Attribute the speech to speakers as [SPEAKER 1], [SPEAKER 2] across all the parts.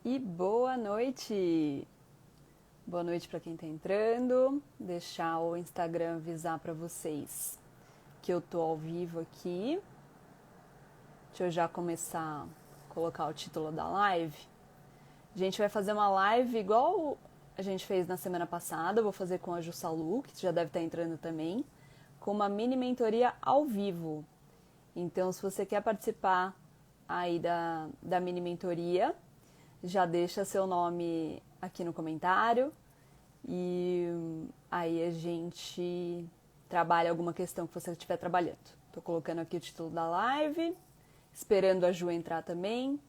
[SPEAKER 1] E boa noite! Boa noite para quem está entrando. Deixar o Instagram avisar para vocês que eu tô ao vivo aqui. Deixa eu já começar a colocar o título da live. A gente vai fazer uma live igual a gente fez na semana passada. Eu vou fazer com a Jussalu, que já deve estar entrando também, com uma mini mentoria ao vivo. Então, se você quer participar aí da mini mentoria, já deixa seu nome aqui no comentário e aí a gente trabalha alguma questão que você estiver trabalhando. Tô colocando aqui o título da live, esperando a Ju entrar também.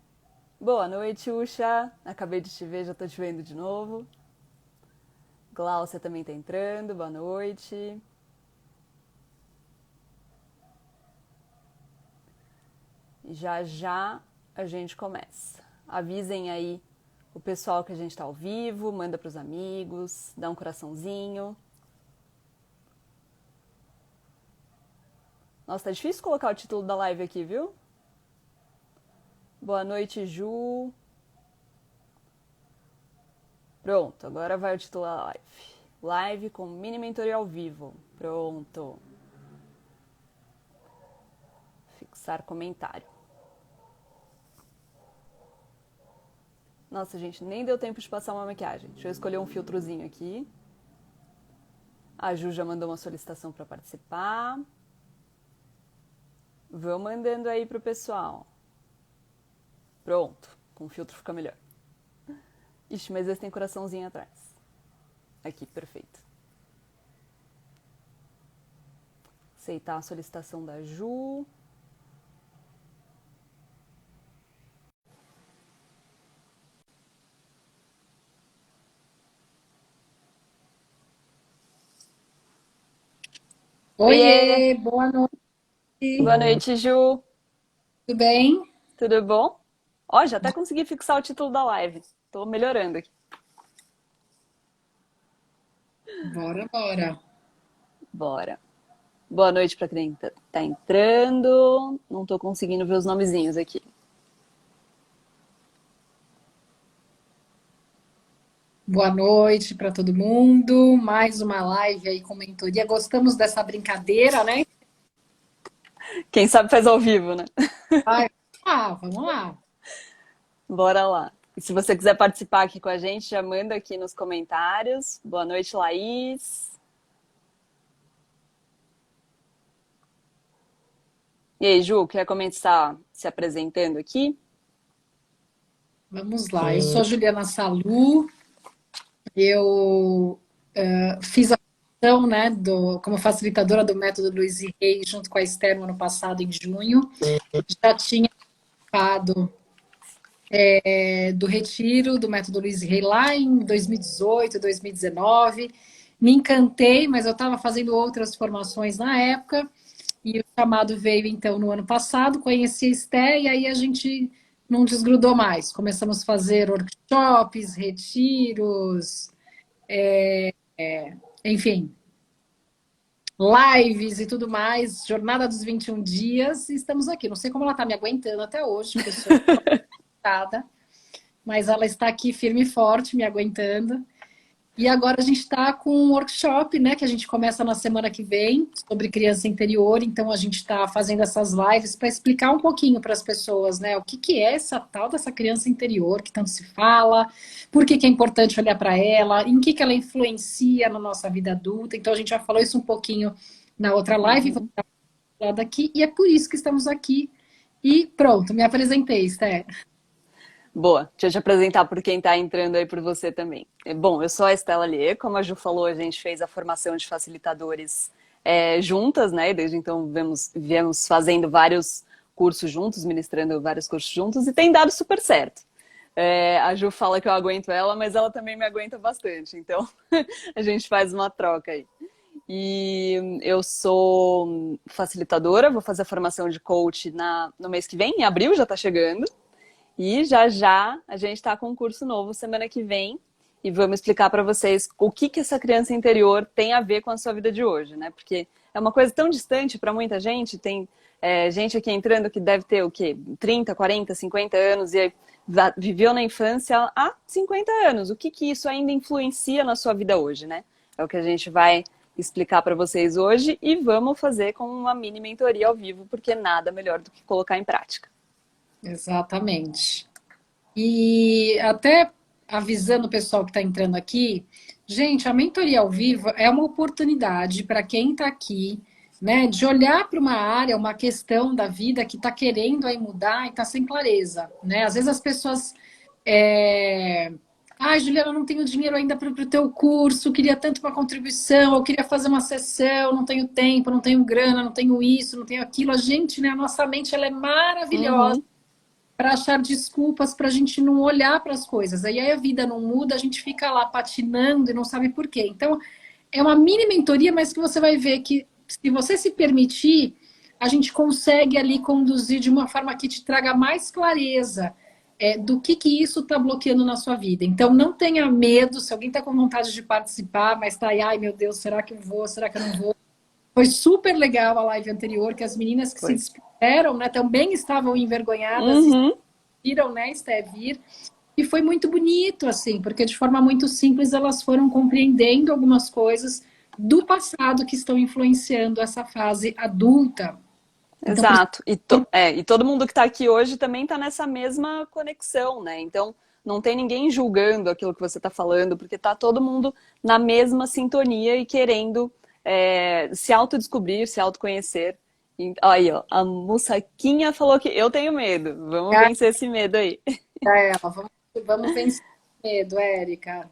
[SPEAKER 1] Boa noite, Uxa. Acabei de te ver, já tô te vendo de novo. Glaucia também tá entrando, boa noite. Já já a gente começa. Avisem aí o pessoal que a gente tá ao vivo, manda pros amigos, dá um coraçãozinho. Nossa, tá difícil colocar o título da live aqui, viu? Boa noite, Ju. Pronto, agora vai o título da live. Live com mini mentoria ao vivo. Pronto. Fixar comentário. Nossa, gente, nem deu tempo de passar uma maquiagem. Deixa eu escolher um filtrozinho aqui. A Ju já mandou uma solicitação para participar. Vão mandando aí pro pessoal. Pronto, com o filtro fica melhor. Ixi, mas esse tem coraçãozinho atrás. Aqui, perfeito. Aceitar a solicitação da Ju. Oiê!
[SPEAKER 2] Oiê, boa noite,
[SPEAKER 1] Boa noite, Ju.
[SPEAKER 2] tudo bem?
[SPEAKER 1] Tudo bom? Ó, já até consegui fixar o título da live. Tô melhorando aqui.
[SPEAKER 2] Bora, bora.
[SPEAKER 1] Bora. Boa noite para quem tá entrando. Não tô conseguindo ver os nomezinhos aqui.
[SPEAKER 2] Boa noite para todo mundo. Mais uma live aí com mentoria. Gostamos dessa brincadeira, né?
[SPEAKER 1] Quem sabe faz ao vivo, né?
[SPEAKER 2] Vai, vamos lá.
[SPEAKER 1] Bora lá. E se você quiser participar aqui com a gente, já manda aqui nos comentários. Boa noite, Laís. E aí, Ju, quer começar se apresentando aqui?
[SPEAKER 2] Vamos lá. Eu sou a Juliana Salu. Eu fiz a formação, né, como facilitadora do método Luiz e Rei junto com a Esther no ano passado, em junho. Já tinha participado do retiro do método Luiz e Rei lá em 2018, 2019. Me encantei, mas eu estava fazendo outras formações na época e o chamado veio então no ano passado. Conheci a Esté e aí a gente não desgrudou mais. Começamos a fazer workshops, retiros, enfim, lives e tudo mais. Jornada dos 21 dias e estamos aqui. Não sei como ela está me aguentando até hoje, porque eu sou cansada, mas ela está aqui firme e forte, me aguentando. E agora a gente está com um workshop, né, que a gente começa na semana que vem, sobre criança interior. Então a gente está fazendo essas lives para explicar um pouquinho para as pessoas, né, o que que é essa tal dessa criança interior que tanto se fala, por que que é importante olhar para ela, em que ela influencia na nossa vida adulta. Então a gente já falou isso um pouquinho na outra live, vou
[SPEAKER 1] Uhum.
[SPEAKER 2] falar daqui, e é por isso que estamos aqui. E pronto, me apresentei, Esther.
[SPEAKER 1] Boa, deixa eu te apresentar por quem está entrando aí por você também. Bom, eu sou a Estela Lê, como a Ju falou, a gente fez a formação de facilitadores juntas, né? E desde então viemos fazendo vários cursos juntos, ministrando vários cursos juntos e tem dado super certo. A Ju fala que eu aguento ela, mas ela também me aguenta bastante, então a gente faz uma troca aí. E eu sou facilitadora, vou fazer a formação de coach no mês que vem, em abril já está chegando. E já já a gente está com um curso novo semana que vem e vamos explicar para vocês o que que essa criança interior tem a ver com a sua vida de hoje, né? Porque é uma coisa tão distante para muita gente. Tem gente aqui entrando que deve ter o quê? 30, 40, 50 anos e viveu na infância há 50 anos. O que que isso ainda influencia na sua vida hoje, né? É o que a gente vai explicar para vocês hoje e vamos fazer com uma mini mentoria ao vivo, porque nada melhor do que colocar em prática.
[SPEAKER 2] Exatamente. E até avisando o pessoal que está entrando aqui, gente, a mentoria ao vivo é uma oportunidade para quem está aqui, né, de olhar para uma área, uma questão da vida que está querendo aí mudar e está sem clareza, né? Às vezes as pessoas ai, Juliana, não tenho dinheiro ainda para o teu curso, queria tanto uma contribuição, eu queria fazer uma sessão, não tenho tempo, não tenho grana, não tenho isso, não tenho aquilo. A gente, né, a nossa mente, ela é maravilhosa
[SPEAKER 1] Uhum.
[SPEAKER 2] para achar desculpas para a gente não olhar para as coisas. Aí a vida não muda, a gente fica lá patinando e não sabe por quê. Então, é uma mini mentoria, mas que você vai ver que se você se permitir, a gente consegue ali conduzir de uma forma que te traga mais clareza do que isso está bloqueando na sua vida. Então, não tenha medo, se alguém está com vontade de participar, mas está aí, ai meu Deus, será que eu vou, será que eu não vou? Foi super legal a live anterior, que as meninas que se
[SPEAKER 1] Foi.
[SPEAKER 2] dispuseram, né, também estavam envergonhadas e
[SPEAKER 1] Uhum.
[SPEAKER 2] viram, né, Esté, vir. E foi muito bonito, assim, porque de forma muito simples elas foram compreendendo algumas coisas do passado que estão influenciando essa fase adulta. Então, por
[SPEAKER 1] Exato. E todo mundo que está aqui hoje também está nessa mesma conexão, né? Então, não tem ninguém julgando aquilo que você está falando, porque está todo mundo na mesma sintonia e querendo se autodescobrir, se autoconhecer. E, aí, ó, a Mussaquinha falou que eu tenho medo. Vamos
[SPEAKER 2] isso,
[SPEAKER 1] vencer esse medo aí.
[SPEAKER 2] vamos vencer o medo, Érica.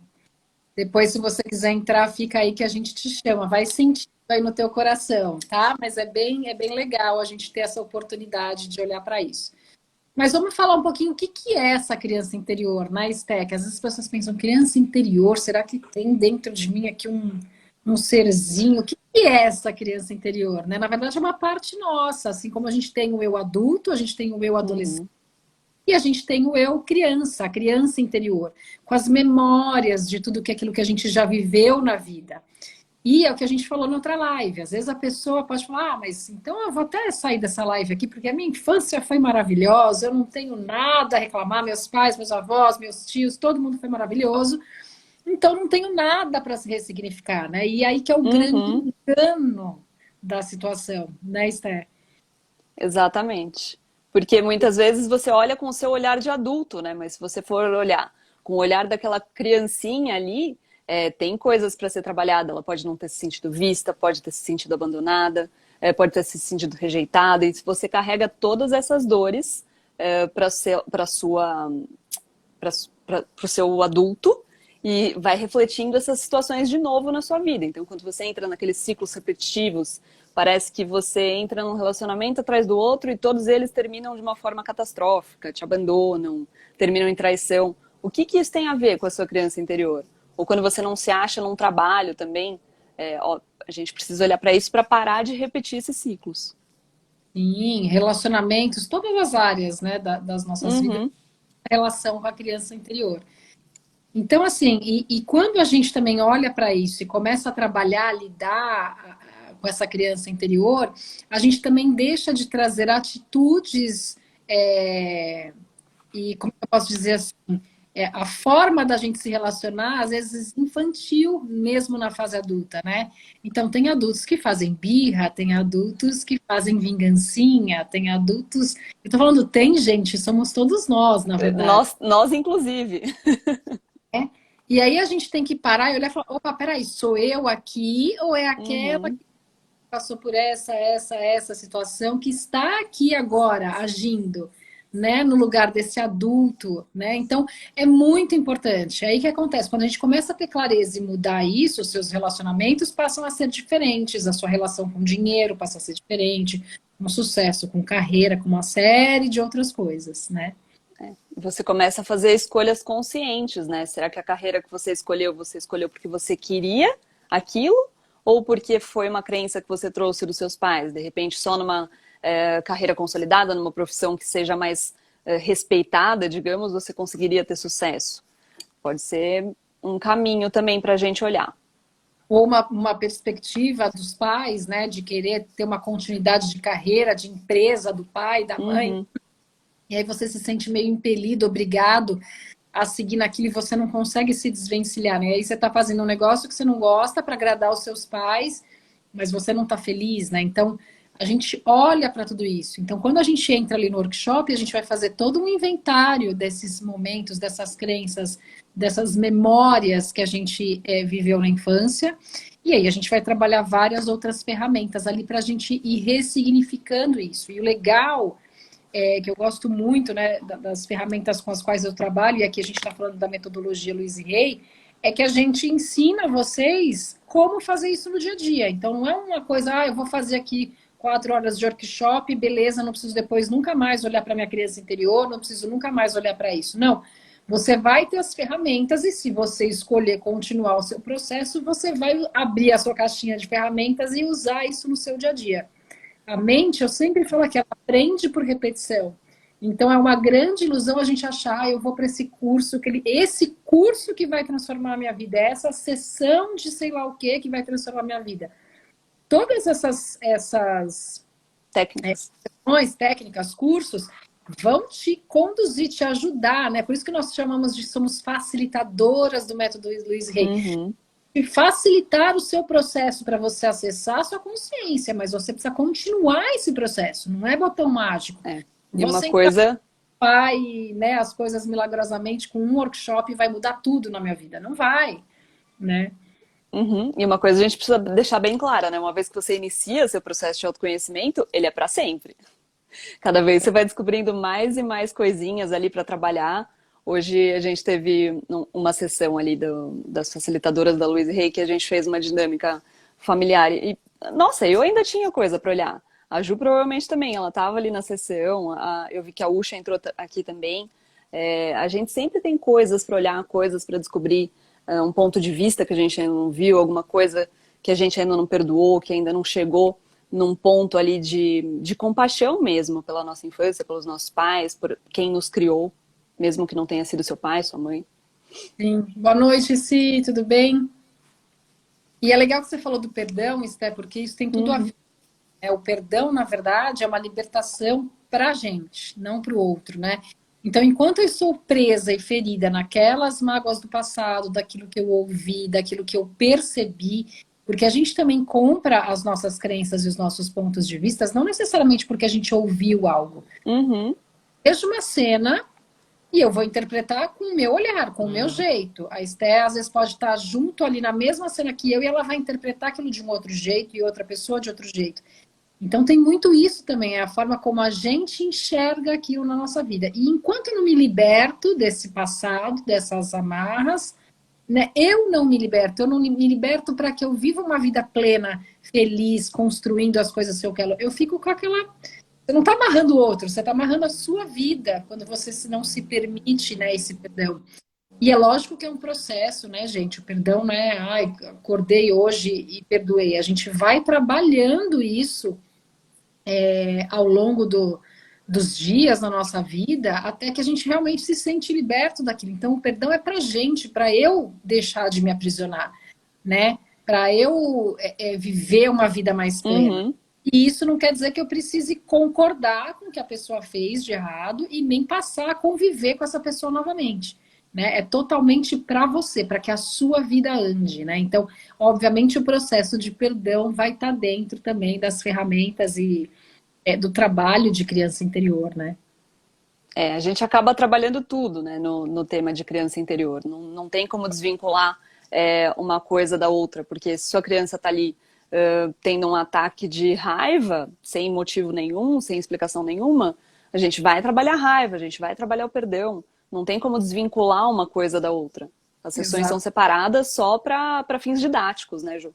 [SPEAKER 2] Depois, se você quiser entrar, fica aí que a gente te chama. Vai sentindo aí no teu coração, tá? Mas é bem legal a gente ter essa oportunidade de olhar para isso. Mas vamos falar um pouquinho o que é essa criança interior, né, Esté? Que às vezes as pessoas pensam, criança interior, será que tem dentro de mim aqui um serzinho? O que é essa criança interior, né? Na verdade, é uma parte nossa, assim como a gente tem o eu adulto, a gente tem o eu adolescente,
[SPEAKER 1] Uhum.
[SPEAKER 2] e a gente tem o eu criança, a criança interior, com as memórias de tudo que aquilo que a gente já viveu na vida. E é o que a gente falou na outra live. Às vezes a pessoa pode falar, ah, mas então eu vou até sair dessa live aqui, porque a minha infância foi maravilhosa, eu não tenho nada a reclamar, meus pais, meus avós, meus tios, todo mundo foi maravilhoso, então não tenho nada para se ressignificar, né? E aí que é o grande
[SPEAKER 1] Uhum.
[SPEAKER 2] engano da situação, né, Esther?
[SPEAKER 1] Exatamente. Porque muitas vezes você olha com o seu olhar de adulto, né? Mas se você for olhar com o olhar daquela criancinha ali, tem coisas para ser trabalhada. Ela pode não ter se sentido vista, pode ter se sentido abandonada, pode ter se sentido rejeitada. E se você carrega todas essas dores para sua para o seu adulto e vai refletindo essas situações de novo na sua vida. Então, quando você entra naqueles ciclos repetitivos, parece que você entra num relacionamento atrás do outro e todos eles terminam de uma forma catastrófica, te abandonam, terminam em traição. O que que isso tem a ver com a sua criança interior? Ou quando você não se acha num trabalho também, a gente precisa olhar para isso para parar de repetir esses ciclos.
[SPEAKER 2] Sim, relacionamentos, todas as áreas, né, das nossas vidas,
[SPEAKER 1] Uhum.
[SPEAKER 2] relação com a criança interior. Então, assim, e quando a gente também olha para isso e começa a trabalhar, a lidar com essa criança interior, a gente também deixa de trazer atitudes, e como eu posso dizer assim, a forma da gente se relacionar, às vezes infantil, mesmo na fase adulta, né? Então, tem adultos que fazem birra, tem adultos que fazem vingancinha, tem adultos. Eu tô falando, tem gente, somos todos nós, na verdade.
[SPEAKER 1] Nós inclusive.
[SPEAKER 2] E aí a gente tem que parar e olhar e falar, opa, peraí, sou eu aqui ou é aquela
[SPEAKER 1] Uhum.
[SPEAKER 2] que passou por essa situação que está aqui agora agindo, né, no lugar desse adulto, né? Então, é muito importante. Aí o que acontece? Quando a gente começa a ter clareza e mudar isso, os seus relacionamentos passam a ser diferentes, a sua relação com dinheiro passa a ser diferente, com sucesso, com carreira, com uma série de outras coisas, né?
[SPEAKER 1] Você começa a fazer escolhas conscientes, né? Será que a carreira que você escolheu porque você queria aquilo? Ou porque foi uma crença que você trouxe dos seus pais? De repente, só numa carreira consolidada, numa profissão que seja mais respeitada, digamos, você conseguiria ter sucesso. Pode ser um caminho também para a gente olhar.
[SPEAKER 2] Ou uma perspectiva dos pais, né, de querer ter uma continuidade de carreira, de empresa do pai, da mãe.
[SPEAKER 1] Uhum.
[SPEAKER 2] e aí você se sente meio impelido, obrigado a seguir naquilo e você não consegue se desvencilhar, né? Aí você está fazendo um negócio que você não gosta para agradar os seus pais, mas você não está feliz, né? Então, a gente olha para tudo isso. Então, quando a gente entra ali no workshop, a gente vai fazer todo um inventário desses momentos, dessas crenças, dessas memórias que a gente viveu na infância. E aí a gente vai trabalhar várias outras ferramentas ali para a gente ir ressignificando isso. E o legal que eu gosto muito, né, das ferramentas com as quais eu trabalho, e aqui a gente está falando da metodologia Louise Hay, é que a gente ensina vocês como fazer isso no dia a dia. Então, não é uma coisa, eu vou fazer aqui 4 horas de workshop, beleza, não preciso depois nunca mais olhar para minha criança interior, não preciso nunca mais olhar para isso. Não. Você vai ter as ferramentas e se você escolher continuar o seu processo, você vai abrir a sua caixinha de ferramentas e usar isso no seu dia a dia. A mente, eu sempre falo que ela aprende por repetição. Então é uma grande ilusão a gente achar, eu vou para esse curso, esse curso que vai transformar a minha vida, essa sessão de sei lá o que vai transformar a minha vida. Todas essas
[SPEAKER 1] Técnicas.
[SPEAKER 2] técnicas, cursos, vão te conduzir, te ajudar, né? Por isso que nós chamamos de somos facilitadoras do método Louise Hay.
[SPEAKER 1] Uhum.
[SPEAKER 2] E facilitar o seu processo para você acessar a sua consciência, mas você precisa continuar esse processo, não é botão mágico.
[SPEAKER 1] E uma
[SPEAKER 2] Você
[SPEAKER 1] coisa...
[SPEAKER 2] vai, né, as coisas milagrosamente com um workshop vai mudar tudo na minha vida. Não vai, né?
[SPEAKER 1] Uhum. E uma coisa a gente precisa deixar bem clara, né? Uma vez que você inicia seu processo de autoconhecimento, ele é para sempre. Cada vez você vai descobrindo mais e mais coisinhas ali para trabalhar. Hoje a gente teve uma sessão ali das facilitadoras da Louise Hay que a gente fez uma dinâmica familiar. E, nossa, eu ainda tinha coisa para olhar. A Ju provavelmente também, ela estava ali na sessão. Eu vi que a Usha entrou aqui também. A gente sempre tem coisas para olhar, coisas para descobrir, um ponto de vista que a gente ainda não viu, alguma coisa que a gente ainda não perdoou, que ainda não chegou num ponto ali de compaixão mesmo pela nossa infância, pelos nossos pais, por quem nos criou, mesmo que não tenha sido seu pai, sua mãe.
[SPEAKER 2] Sim. Boa noite, Si, tudo bem? E é legal que você falou do perdão, Esté, porque isso tem tudo a ver. O perdão, na verdade, é uma libertação para a gente, não para o outro, né? Então, enquanto eu estou presa e ferida naquelas mágoas do passado, daquilo que eu ouvi, daquilo que eu percebi, porque a gente também compra as nossas crenças e os nossos pontos de vista, não necessariamente porque a gente ouviu algo.
[SPEAKER 1] Uhum.
[SPEAKER 2] Vejo uma cena e eu vou interpretar com o meu olhar, com o meu jeito. A Esté, às vezes, pode estar junto ali na mesma cena que eu e ela vai interpretar aquilo de um outro jeito e outra pessoa de outro jeito. Então tem muito isso também, é a forma como a gente enxerga aquilo na nossa vida. E enquanto eu não me liberto desse passado, dessas amarras, né, eu não me liberto, eu não me liberto para que eu viva uma vida plena, feliz, construindo as coisas que eu quero. Eu fico com aquela... Você não está amarrando o outro, você está amarrando a sua vida, quando você não se permite, né, esse perdão. E é lógico que é um processo, né, gente? O perdão, né? Ai, acordei hoje e perdoei. A gente vai trabalhando isso ao longo dos dias na nossa vida, até que a gente realmente se sente liberto daquilo. Então, o perdão é pra gente, para eu deixar de me aprisionar, né? Para eu viver uma vida mais plena.
[SPEAKER 1] Uhum.
[SPEAKER 2] E isso não quer dizer que eu precise concordar com o que a pessoa fez de errado e nem passar a conviver com essa pessoa novamente. Né? É totalmente para você, para que a sua vida ande. Né? Então, obviamente, o processo de perdão vai estar dentro também das ferramentas e do trabalho de criança interior, né?
[SPEAKER 1] A gente acaba trabalhando tudo, né, no tema de criança interior. Não tem como desvincular uma coisa da outra, porque se sua criança está ali tendo um ataque de raiva, sem motivo nenhum, sem explicação nenhuma, a gente vai trabalhar a raiva, a gente vai trabalhar o perdão. Não tem como desvincular uma coisa da outra. As sessões são separadas só para fins didáticos, né, Ju?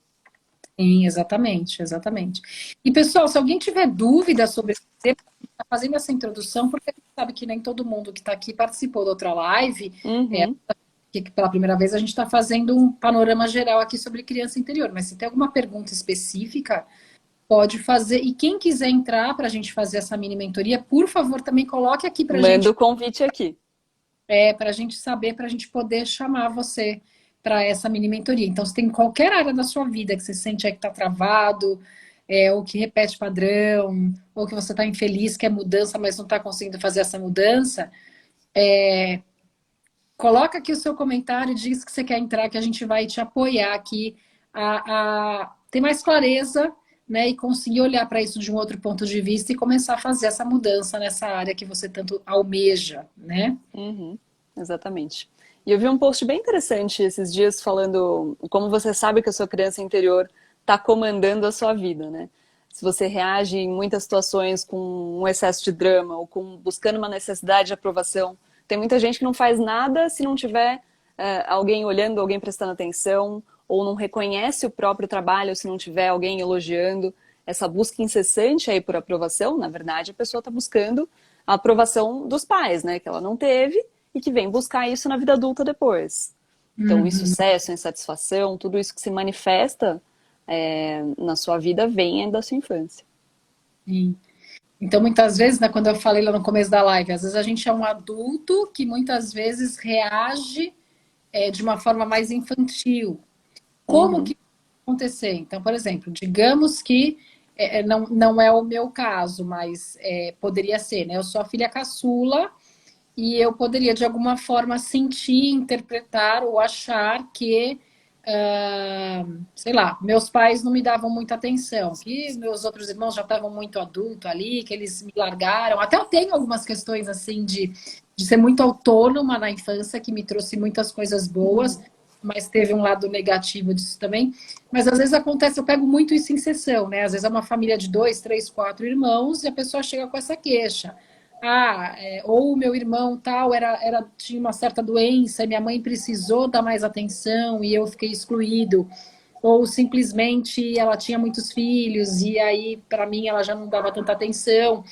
[SPEAKER 2] Sim, exatamente, exatamente. E, pessoal, se alguém tiver dúvida sobre esse tema, está fazendo essa introdução, porque a gente sabe que nem todo mundo que está aqui participou da outra live, que pela primeira vez a gente está fazendo um panorama geral aqui sobre criança interior. Mas se tem alguma pergunta específica, pode fazer. E quem quiser entrar para a gente fazer essa mini mentoria, por favor, também coloque aqui para a gente.
[SPEAKER 1] Manda o convite aqui.
[SPEAKER 2] Para a gente saber, para a gente poder chamar você para essa mini mentoria. Então, se tem qualquer área da sua vida que você sente aí que está travado, ou que repete padrão, ou que você está infeliz, quer mudança, mas não está conseguindo fazer essa mudança, coloca aqui o seu comentário, diz que você quer entrar, que a gente vai te apoiar aqui a ter mais clareza, né, e conseguir olhar para isso de um outro ponto de vista e começar a fazer essa mudança nessa área que você tanto almeja, né?
[SPEAKER 1] Uhum, exatamente. E eu vi um post bem interessante esses dias falando como você sabe que a sua criança interior está comandando a sua vida, né? Se você reage em muitas situações com um excesso de drama ou com buscando uma necessidade de aprovação. Tem muita gente que não faz nada se não tiver alguém olhando, alguém prestando atenção, ou não reconhece o próprio trabalho se não tiver alguém elogiando. Essa busca incessante aí por aprovação, na verdade, a pessoa está buscando a aprovação dos pais, né? Que ela não teve e que vem buscar isso na vida adulta depois. Então, o
[SPEAKER 2] Uhum.
[SPEAKER 1] insucesso, a insatisfação, tudo isso que se manifesta na sua vida vem da sua infância.
[SPEAKER 2] Sim. Então, muitas vezes, né, quando eu falei lá no começo da live, às vezes a gente é um adulto que muitas vezes reage de uma forma mais infantil. Como
[SPEAKER 1] Uhum,
[SPEAKER 2] que acontecer? Então, por exemplo, digamos que não é o meu caso, mas poderia ser, né? Eu sou a filha caçula e eu poderia, de alguma forma, sentir, interpretar ou achar que, sei lá, meus pais não me davam muita atenção, que meus outros irmãos já estavam muito adultos ali, que eles me largaram. Até eu tenho algumas questões, assim, de ser muito autônoma na infância, que me trouxe muitas coisas boas,
[SPEAKER 1] uhum,
[SPEAKER 2] mas teve um lado negativo disso também. Mas às vezes acontece, eu pego muito isso em sessão, né? Às vezes é uma família de 2, 3, 4 irmãos e a pessoa chega com essa queixa. Ou o meu irmão tal tinha uma certa doença, e minha mãe precisou dar mais atenção e eu fiquei excluído. Ou simplesmente ela tinha muitos filhos e aí, para mim, ela já não dava tanta atenção.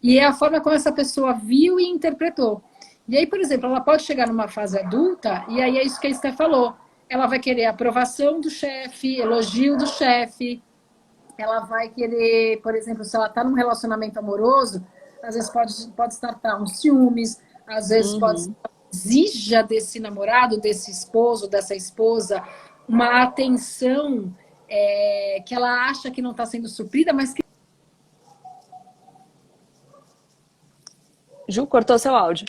[SPEAKER 2] E é a forma como essa pessoa viu e interpretou. E aí, por exemplo, ela pode chegar numa fase adulta e aí é isso que a Esther falou. Ela vai querer aprovação do chefe, elogio do chefe, ela vai querer, por exemplo, se ela está num relacionamento amoroso, às vezes pode startar um ciúmes, às vezes pode
[SPEAKER 1] uhum.
[SPEAKER 2] exija desse namorado, desse esposo, dessa esposa, uma atenção que ela acha que não está sendo suprida, mas que
[SPEAKER 1] Ju, cortou seu áudio.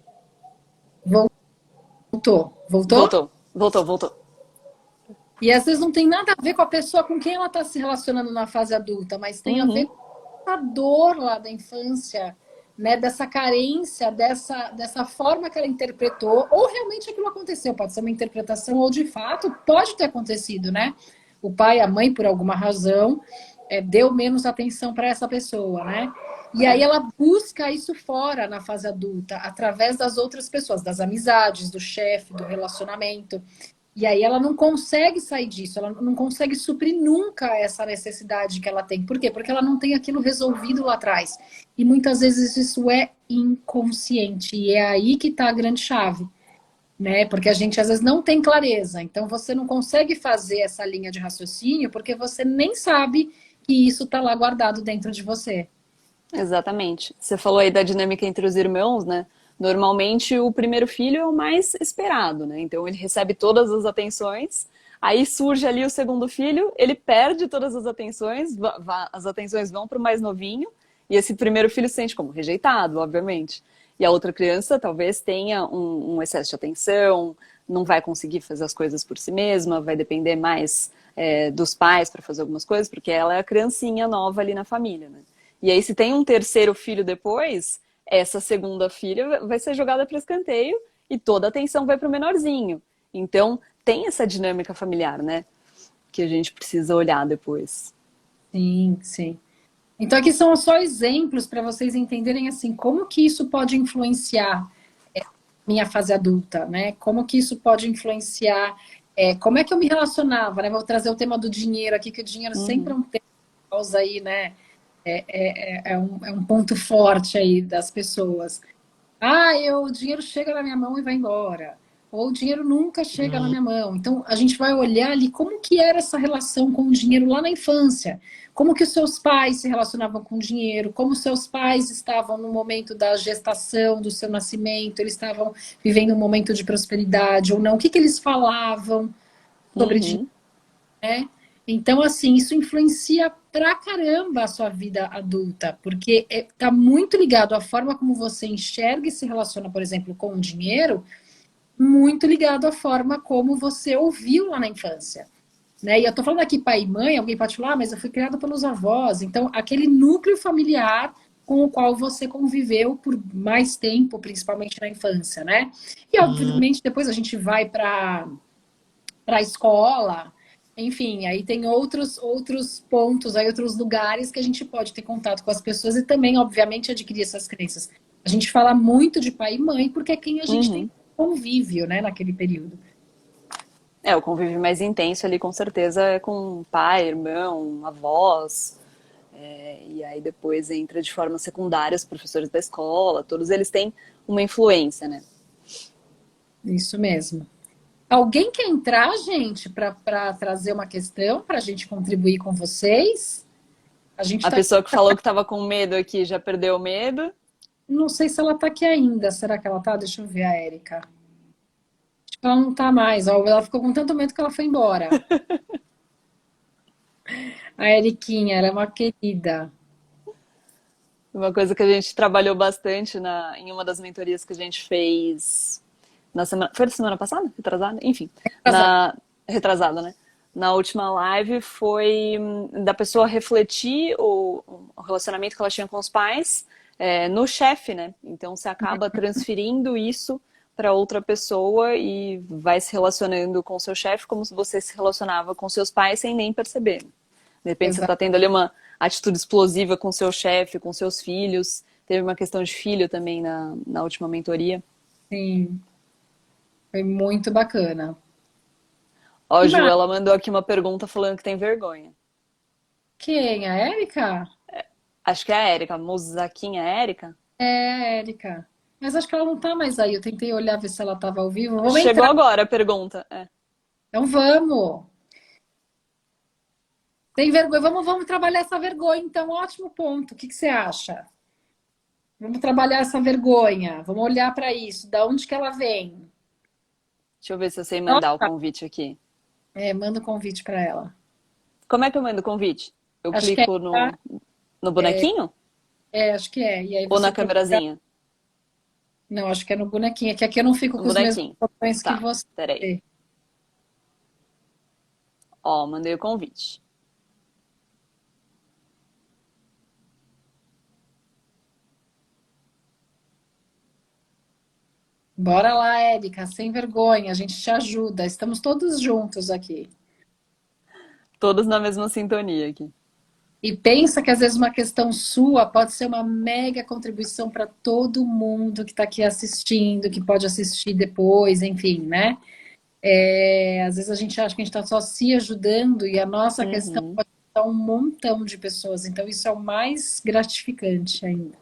[SPEAKER 2] voltou. Voltou?
[SPEAKER 1] Voltou, voltou, voltou.
[SPEAKER 2] E às vezes não tem nada a ver com a pessoa com quem ela está se relacionando na fase adulta, mas tem a ver
[SPEAKER 1] Uhum,
[SPEAKER 2] com a dor lá da infância, né? Dessa carência, dessa forma que ela interpretou, ou realmente aquilo aconteceu, pode ser uma interpretação, ou de fato pode ter acontecido, né? O pai, a mãe, por alguma razão, deu menos atenção para essa pessoa, né? E aí ela busca isso fora na fase adulta, através das outras pessoas, das amizades, do chefe, do relacionamento. E aí ela não consegue sair disso, ela não consegue suprir nunca essa necessidade que ela tem. Por quê? Porque ela não tem aquilo resolvido lá atrás. E muitas vezes isso é inconsciente. E é aí que está a grande chave, né? Porque a gente às vezes não tem clareza. Então você não consegue fazer essa linha de raciocínio porque você nem sabe que isso está lá guardado dentro de você.
[SPEAKER 1] exatamente. Você falou aí da dinâmica entre os irmãos, né? Normalmente o primeiro filho é o mais esperado, né? Então ele recebe todas as atenções. Aí surge ali o segundo filho, ele perde todas as atenções, as atenções vão para o mais novinho, e esse primeiro filho se sente como rejeitado, obviamente. E a outra criança talvez tenha um excesso de atenção, não vai conseguir fazer as coisas por si mesma, vai depender mais dos pais para fazer algumas coisas, porque ela é a criancinha nova ali na família, né? E aí, se tem um terceiro filho depois, essa segunda filha vai ser jogada para escanteio e toda a atenção vai para o menorzinho. Então, tem essa dinâmica familiar, né? Que a gente precisa olhar depois.
[SPEAKER 2] Sim, sim. Então aqui são só exemplos para vocês entenderem assim como que isso pode influenciar minha fase adulta, né? Como que isso pode influenciar, como é que eu me relacionava, né? Vou trazer o tema do dinheiro aqui, que o dinheiro sempre é
[SPEAKER 1] Uhum,
[SPEAKER 2] um tema que causa aí, né? É um ponto forte aí das pessoas. O dinheiro chega na minha mão e vai embora. Ou o dinheiro nunca chega na minha mão. Então, a gente vai olhar ali como que era essa relação com o dinheiro lá na infância. Como que os seus pais se relacionavam com o dinheiro, como os seus pais estavam no momento da gestação, do seu nascimento, eles estavam vivendo um momento de prosperidade ou não, o que que eles falavam sobre dinheiro,
[SPEAKER 1] uhum,
[SPEAKER 2] né? Então, assim, isso influencia pra caramba a sua vida adulta, porque tá muito ligado à forma como você enxerga e se relaciona, por exemplo, com o dinheiro, muito ligado à forma como você ouviu lá na infância. Né? E eu tô falando aqui pai e mãe, alguém pode falar, mas eu fui criada pelos avós. Então, aquele núcleo familiar com o qual você conviveu por mais tempo, principalmente na infância, né? E, obviamente, depois a gente vai para a escola, enfim, aí tem outros pontos, aí outros lugares que a gente pode ter contato com as pessoas e também, obviamente, adquirir essas crenças. A gente fala muito de pai e mãe porque é quem a gente tem convívio, né, naquele período.
[SPEAKER 1] O convívio mais intenso ali, com certeza, é com pai, irmão, avós. E aí depois entra de forma secundária os professores da escola. Todos eles têm uma influência, né?
[SPEAKER 2] Isso mesmo. Alguém quer entrar, gente, para trazer uma questão, para a gente contribuir com vocês? A gente
[SPEAKER 1] A
[SPEAKER 2] tá.
[SPEAKER 1] pessoa que falou que estava com medo aqui já perdeu o medo.
[SPEAKER 2] Não sei se ela está aqui ainda. Será que ela está? Deixa eu ver a Érica. Acho que ela não está mais. Ó, ela ficou com tanto medo que ela foi embora. A Eriquinha, ela é uma querida.
[SPEAKER 1] Uma coisa que a gente trabalhou bastante em uma das mentorias que a gente fez na semana. Foi na semana passada? Retrasada? Enfim. Retrasada, né? Na última live foi da pessoa refletir o relacionamento que ela tinha com os pais no chefe, né? Então você acaba transferindo isso para outra pessoa e vai se relacionando com o seu chefe como se você se relacionava com seus pais sem nem perceber. De repente você está tendo ali uma atitude explosiva com seu chefe, com seus filhos. Teve uma questão de filho também na última mentoria.
[SPEAKER 2] Sim, foi muito bacana.
[SPEAKER 1] Ó,
[SPEAKER 2] E
[SPEAKER 1] Ju,
[SPEAKER 2] mais?
[SPEAKER 1] ela mandou aqui uma pergunta falando que tem vergonha.
[SPEAKER 2] Quem? A Érica?
[SPEAKER 1] Acho que é a Érica, Mozaquinha Érica.
[SPEAKER 2] É, a Érica. Mas acho que ela não está mais aí. Eu tentei olhar, ver se ela estava ao vivo. Vamos
[SPEAKER 1] Chegou
[SPEAKER 2] entrar.
[SPEAKER 1] agora a pergunta.
[SPEAKER 2] Então vamos. Tem vergonha. Vamos trabalhar essa vergonha, então. Ótimo ponto. O que você acha? Vamos trabalhar essa vergonha. Vamos olhar para isso. Da onde que ela vem?
[SPEAKER 1] Deixa eu ver se eu sei mandar o
[SPEAKER 2] Nossa,
[SPEAKER 1] convite aqui.
[SPEAKER 2] manda um convite para ela.
[SPEAKER 1] Como é que eu mando o convite? Eu
[SPEAKER 2] Acho que é,
[SPEAKER 1] clico no bonequinho?
[SPEAKER 2] acho que é. E aí
[SPEAKER 1] Ou
[SPEAKER 2] você
[SPEAKER 1] na
[SPEAKER 2] procura.
[SPEAKER 1] câmerazinha?
[SPEAKER 2] Não, acho que é no bonequinho. É que aqui eu não fico
[SPEAKER 1] No
[SPEAKER 2] com os mesmos
[SPEAKER 1] bonequinho.
[SPEAKER 2] botões que
[SPEAKER 1] Tá,
[SPEAKER 2] você.
[SPEAKER 1] peraí. Ó, mandei o convite.
[SPEAKER 2] Bora lá, Érica, sem vergonha. A gente te ajuda. Estamos todos juntos aqui.
[SPEAKER 1] Todos na mesma sintonia aqui.
[SPEAKER 2] E pensa que às vezes uma questão sua pode ser uma mega contribuição para todo mundo que está aqui assistindo, que pode assistir depois, enfim, né? Às vezes a gente acha que a gente está só se ajudando e a nossa questão
[SPEAKER 1] Uhum.
[SPEAKER 2] pode ajudar um montão de pessoas. Então isso é o mais gratificante ainda.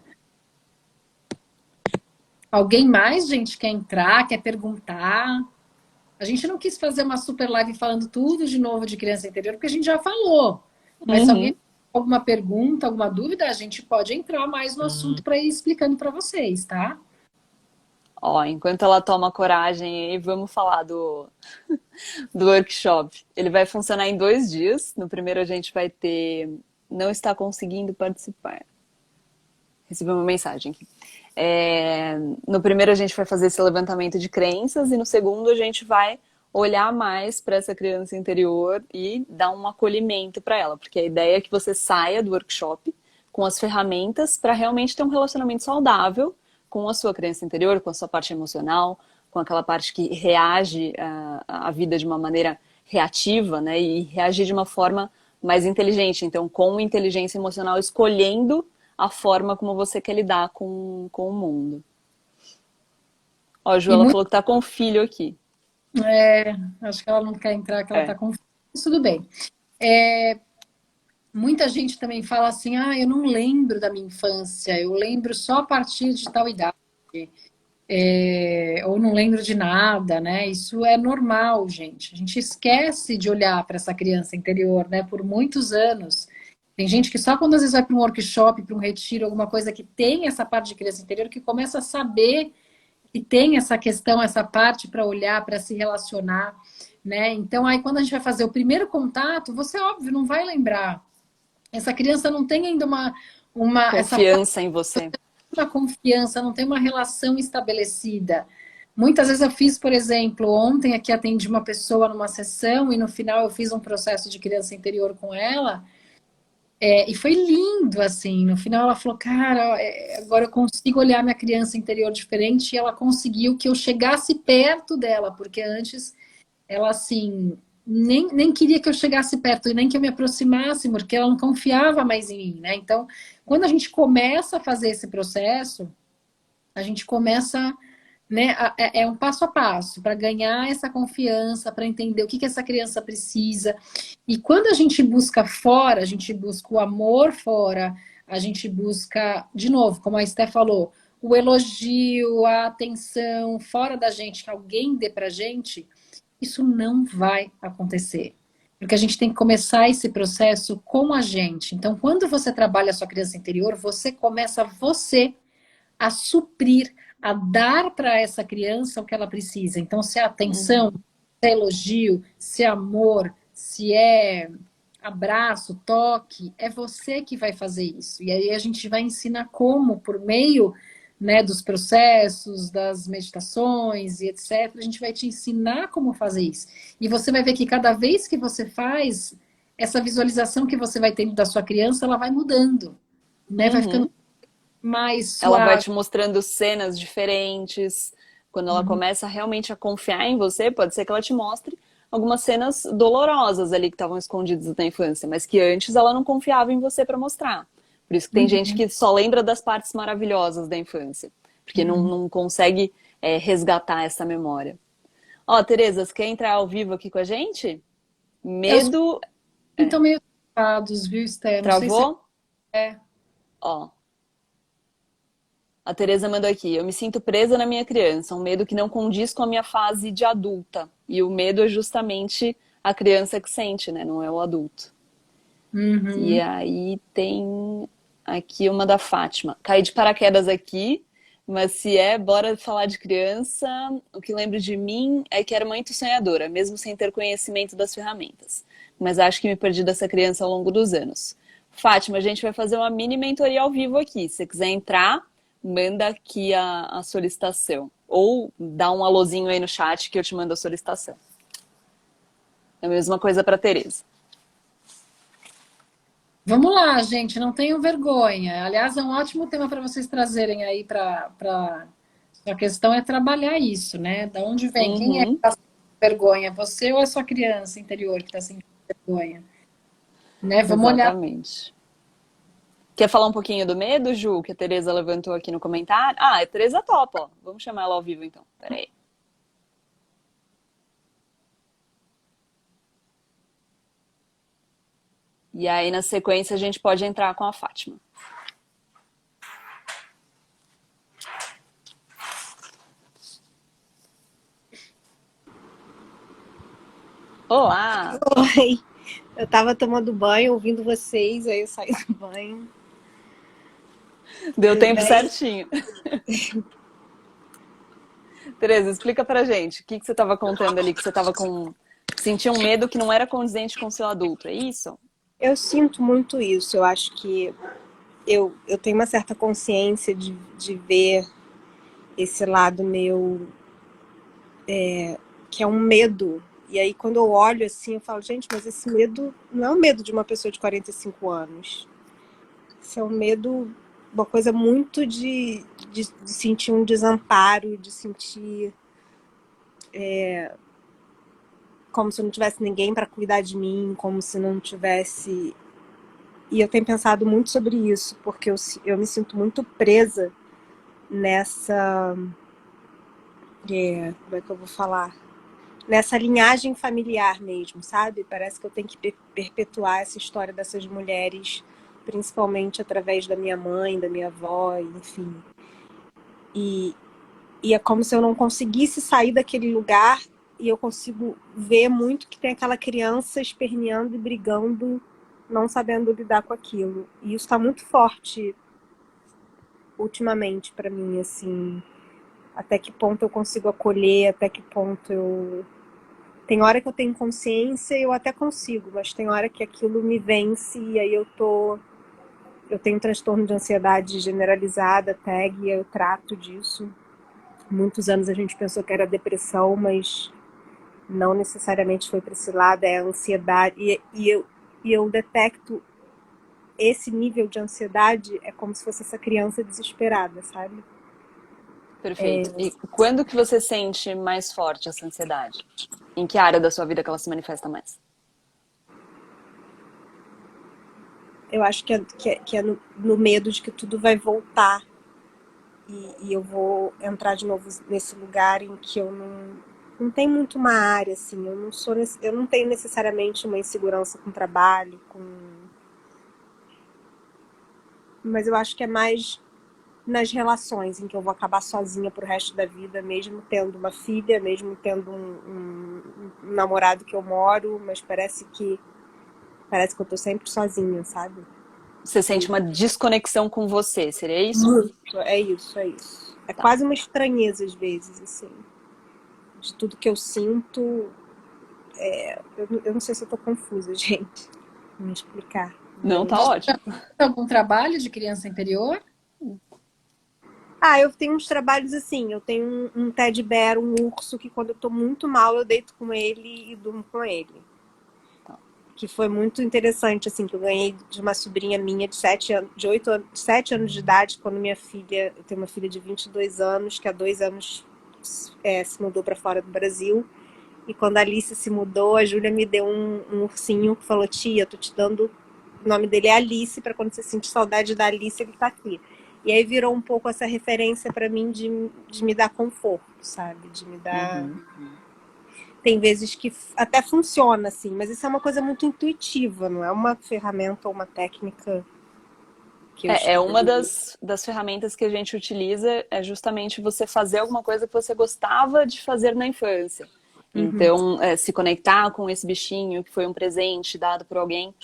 [SPEAKER 2] Alguém mais, gente, quer entrar, quer perguntar? A gente não quis fazer uma super live falando tudo de novo de criança interior, porque a gente já falou. Mas se alguém
[SPEAKER 1] Uhum.
[SPEAKER 2] tem alguma pergunta, alguma dúvida, a gente pode entrar mais no assunto para ir explicando para vocês, tá?
[SPEAKER 1] Ó, enquanto ela toma coragem aí, vamos falar do workshop. Ele vai funcionar em 2 dias. No primeiro a gente vai ter não está conseguindo participar. Recebi uma mensagem aqui. No primeiro a gente vai fazer esse levantamento de crenças e no segundo a gente vai olhar mais para essa criança interior e dar um acolhimento para ela, porque a ideia é que você saia do workshop com as ferramentas para realmente ter um relacionamento saudável com a sua criança interior, com a sua parte emocional, com aquela parte que reage à vida de uma maneira reativa, né? E reagir de uma forma mais inteligente. Então, com inteligência emocional, escolhendo a forma como você quer lidar com o mundo. Ó, a Ju,
[SPEAKER 2] E
[SPEAKER 1] ela
[SPEAKER 2] muito,
[SPEAKER 1] falou que tá com filho aqui.
[SPEAKER 2] acho que ela não quer entrar, que ela está
[SPEAKER 1] É.
[SPEAKER 2] com. Isso tudo bem. Muita gente também fala assim: ah, eu não lembro da minha infância, eu lembro só a partir de tal idade. Ou não lembro de nada, né? Isso é normal, gente. A gente esquece de olhar para essa criança interior, né? Por muitos anos. Tem gente que só quando às vezes vai para um workshop, para um retiro, alguma coisa que tem essa parte de criança interior, que começa a saber que tem essa questão, essa parte para olhar, para se relacionar. né? Então, aí quando a gente vai fazer o primeiro contato, você, óbvio, não vai lembrar. Essa criança não tem ainda essa
[SPEAKER 1] Confiança em você.
[SPEAKER 2] uma confiança, não tem uma relação estabelecida. Muitas vezes eu fiz, por exemplo, ontem aqui atendi uma pessoa numa sessão e no final eu fiz um processo de criança interior com ela. E foi lindo, assim. No final ela falou, cara, agora eu consigo olhar minha criança interior diferente e ela conseguiu que eu chegasse perto dela, porque antes ela, assim, nem queria que eu chegasse perto e nem que eu me aproximasse, porque ela não confiava mais em mim, né? Então, quando a gente começa a fazer esse processo, a gente começa, né, é um passo a passo para ganhar essa confiança, para entender o que essa criança precisa. E quando a gente busca fora, a gente busca o amor fora, a gente busca, de novo, como a Esté falou, o elogio, a atenção fora da gente, que alguém dê pra gente, isso não vai acontecer. Porque a gente tem que começar esse processo com a gente. Então, quando você trabalha a sua criança interior, você começa você a suprir, a dar para essa criança o que ela precisa. Então, se é atenção,
[SPEAKER 1] Uhum.
[SPEAKER 2] se é elogio, se é amor, se é abraço, toque, é você que vai fazer isso. E aí a gente vai ensinar como, por meio, né, dos processos, das meditações e etc., a gente vai te ensinar como fazer isso. E você vai ver que cada vez que você faz, essa visualização que você vai tendo da sua criança, ela vai mudando, né? Vai ficando
[SPEAKER 1] Uhum.
[SPEAKER 2] mais
[SPEAKER 1] Ela vai
[SPEAKER 2] suave.
[SPEAKER 1] te mostrando cenas diferentes. Quando ela começa realmente a confiar em você, pode ser que ela te mostre algumas cenas dolorosas ali que estavam escondidas na infância, mas que antes ela não confiava em você para mostrar. Por isso que tem gente
[SPEAKER 2] Uhum,
[SPEAKER 1] que só lembra das partes maravilhosas da infância, porque
[SPEAKER 2] uhum.
[SPEAKER 1] não consegue resgatar essa memória. Ó, Tereza, você quer entrar ao vivo aqui com a gente?
[SPEAKER 2] Os
[SPEAKER 1] Medo
[SPEAKER 2] estão meio travados, viu, Esther? Não sei se
[SPEAKER 1] travou?
[SPEAKER 2] é.
[SPEAKER 1] Ó, a Tereza mandou aqui. Eu me sinto presa na minha criança, um medo que não condiz com a minha fase de adulta. E o medo é justamente a criança que sente, né? Não é o adulto. E
[SPEAKER 2] Uhum.
[SPEAKER 1] aí tem aqui uma da Fátima. Caí de paraquedas aqui, mas se é, bora falar de criança. O que lembro de mim é que era muito sonhadora, mesmo sem ter conhecimento das ferramentas. Mas acho que me perdi dessa criança ao longo dos anos. Fátima, a gente vai fazer uma mini mentoria ao vivo aqui. Se você quiser entrar, manda aqui a solicitação. Ou dá um alôzinho aí no chat que eu te mando a solicitação. É a mesma coisa para Tereza.
[SPEAKER 2] Vamos lá, gente, não tenham vergonha. Aliás, é um ótimo tema para vocês trazerem aí para. A questão é trabalhar isso, né? Da onde vem? Quem é que
[SPEAKER 1] Uhum,
[SPEAKER 2] está sentindo vergonha? Você ou a sua criança interior que está sentindo vergonha? Né? Vamos olhar.
[SPEAKER 1] exatamente. Quer falar um pouquinho do medo, Ju, que a Tereza levantou aqui no comentário? Ah, a Tereza topa, ó. Vamos chamar ela ao vivo então. Peraí. E aí, na sequência, a gente pode entrar com a Fátima. Olá!
[SPEAKER 3] Oi, eu tava tomando banho, ouvindo vocês, aí eu saí do banho.
[SPEAKER 1] Deu
[SPEAKER 3] Tudo
[SPEAKER 1] tempo
[SPEAKER 3] bem?
[SPEAKER 1] certinho. Tereza, explica pra gente. O que você estava contando ali? Que você estava com... Sentia um medo que não era condizente com o seu adulto, é isso?
[SPEAKER 3] Eu sinto muito isso. Eu acho que eu tenho uma certa consciência de ver esse lado meu, que é um medo. E aí, quando eu olho assim, eu falo, gente, mas esse medo não é o medo de uma pessoa de 45 anos. Isso é um medo, uma coisa muito de sentir um desamparo, de sentir como se não tivesse ninguém para cuidar de mim, como se não tivesse. E eu tenho pensado muito sobre isso, porque eu me sinto muito presa nessa. Como é que eu vou falar? Nessa linhagem familiar mesmo, sabe? Parece que eu tenho que perpetuar essa história dessas mulheres, principalmente através da minha mãe, da minha avó, enfim. E, e é como se eu não conseguisse sair daquele lugar e eu consigo ver muito que tem aquela criança esperneando e brigando, não sabendo lidar com aquilo. E isso está muito forte ultimamente para mim, assim, até que ponto eu consigo acolher, até que ponto Tem hora que eu tenho consciência e eu até consigo, mas tem hora que aquilo me vence e aí eu tenho um transtorno de ansiedade generalizada, TAG, e eu trato disso. Muitos anos a gente pensou que era depressão, mas não necessariamente foi para esse lado, é ansiedade. E eu detecto esse nível de ansiedade, é como se fosse essa criança desesperada, sabe?
[SPEAKER 1] Perfeito. E quando que você sente mais forte essa ansiedade? Em que área da sua vida que ela se manifesta mais?
[SPEAKER 3] Eu acho que é no medo de que tudo vai voltar e eu vou entrar de novo nesse lugar em que eu não tenho muito uma área, assim, eu não tenho necessariamente uma insegurança com trabalho, mas eu acho que é mais nas relações em que eu vou acabar sozinha pro resto da vida, mesmo tendo uma filha, mesmo tendo um namorado que eu moro, mas parece que eu tô sempre sozinha, sabe?
[SPEAKER 1] Você sente uma desconexão com você, seria isso?
[SPEAKER 3] Muito, é isso, é isso. É
[SPEAKER 1] Tá.
[SPEAKER 3] quase uma estranheza às vezes, assim, de tudo que eu sinto. Eu não sei se eu tô confusa, gente, me explicar.
[SPEAKER 1] Não, tá
[SPEAKER 3] Mas...
[SPEAKER 1] ótimo.
[SPEAKER 2] Algum trabalho de criança interior?
[SPEAKER 3] eu tenho uns trabalhos assim, eu tenho um teddy bear, um urso, que quando eu tô muito mal eu deito com ele e durmo com ele.
[SPEAKER 1] Tá.
[SPEAKER 3] Que foi muito interessante, assim, que eu ganhei de uma sobrinha minha de 7 anos de idade, quando minha filha, eu tenho uma filha de 22 anos, que há 2 anos se mudou para fora do Brasil. E quando a Alice se mudou, a Júlia me deu um ursinho que falou: tia, tô te dando. O nome dele é Alice, para quando você sentir saudade da Alice, ele tá aqui. E aí virou um pouco essa referência para mim de me dar conforto, sabe? De me dar. Tem vezes que até funciona, assim, mas isso é uma coisa muito intuitiva, não é uma ferramenta ou uma técnica que eu
[SPEAKER 1] É uma
[SPEAKER 3] estudei.
[SPEAKER 1] das ferramentas que a gente utiliza, é justamente você fazer alguma coisa que você gostava de fazer na infância. Então, se conectar com esse bichinho que foi um presente dado por alguém,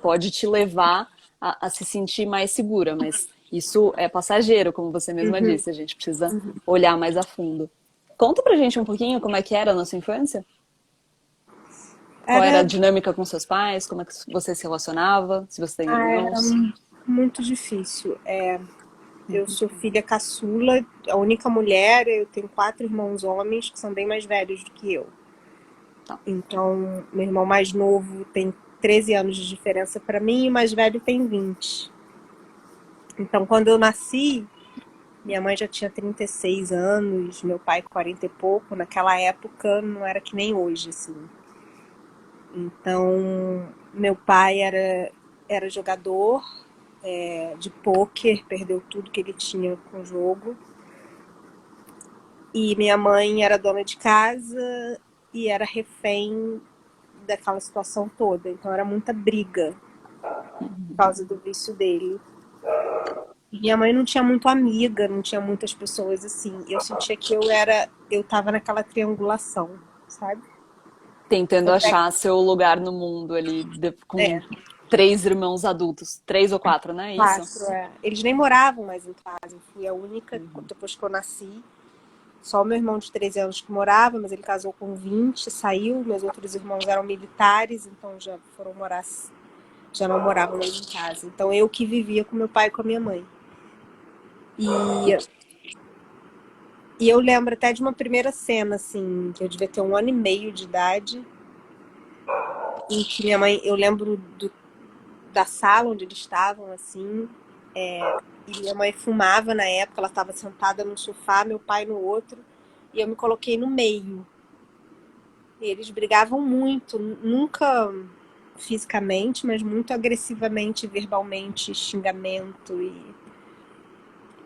[SPEAKER 1] pode te levar a se sentir mais segura, mas isso é passageiro, como você mesma disse, a gente precisa olhar mais a fundo. Conta pra gente um pouquinho como é que era a nossa infância? Qual era a
[SPEAKER 3] Era,
[SPEAKER 1] dinâmica com seus pais? Como é que você se relacionava? Se você tem
[SPEAKER 3] era
[SPEAKER 1] irmãos?
[SPEAKER 3] muito difícil. Eu sou filha caçula, a única mulher, eu tenho 4 irmãos homens que são bem mais velhos do que eu.
[SPEAKER 1] Tá.
[SPEAKER 3] Então, meu irmão mais novo tem 13 anos de diferença para mim e o mais velho tem 20. Então, quando eu nasci, minha mãe já tinha 36 anos, meu pai 40 e pouco. Naquela época não era que nem hoje, assim. Então, meu pai era jogador de pôquer, perdeu tudo que ele tinha com o jogo. E minha mãe era dona de casa e era refém daquela situação toda. Então era muita briga por causa do vício dele. E minha mãe não tinha muito amiga, não tinha muitas pessoas assim. Eu sentia que eu tava naquela triangulação, sabe?
[SPEAKER 1] Tentando
[SPEAKER 3] Até
[SPEAKER 1] achar seu lugar no mundo ali, com
[SPEAKER 3] é,
[SPEAKER 1] 3 irmãos adultos. 3 ou 4, né? Isso?
[SPEAKER 3] 4, é. Eles nem moravam mais em casa. Eu fui a única, depois que eu nasci. Só o meu irmão de 13 anos que morava, mas ele casou com 20, saiu. Meus outros irmãos eram militares, então já foram morar, já não moravam mais em casa. Então eu que vivia com meu pai e com a minha mãe. E eu lembro até de uma primeira cena, assim, que eu devia ter 1 ano e meio de idade, em que minha mãe, eu lembro da sala onde eles estavam, assim, e minha mãe fumava na época, ela estava sentada no sofá, meu pai no outro, e eu me coloquei no meio. E eles brigavam muito, nunca fisicamente, mas muito agressivamente, verbalmente, xingamento.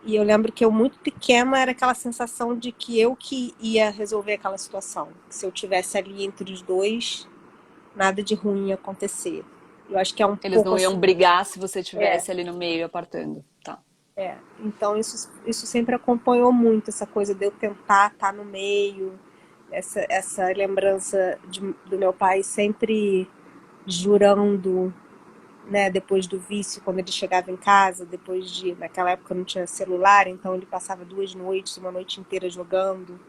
[SPEAKER 3] E eu lembro que eu, muito pequena, era aquela sensação de que eu que ia resolver aquela situação. Que se eu tivesse ali entre os dois, nada de ruim ia acontecer. Eu acho que é um
[SPEAKER 1] Eles
[SPEAKER 3] pouco
[SPEAKER 1] não iam
[SPEAKER 3] assim.
[SPEAKER 1] brigar se você
[SPEAKER 3] É,
[SPEAKER 1] estivesse ali no meio apartando. Tá.
[SPEAKER 3] Então isso sempre acompanhou muito, essa coisa de eu tentar estar no meio, essa lembrança do meu pai sempre jurando, né, depois do vício, quando ele chegava em casa, naquela época não tinha celular, então ele passava 2 noites, uma noite inteira jogando.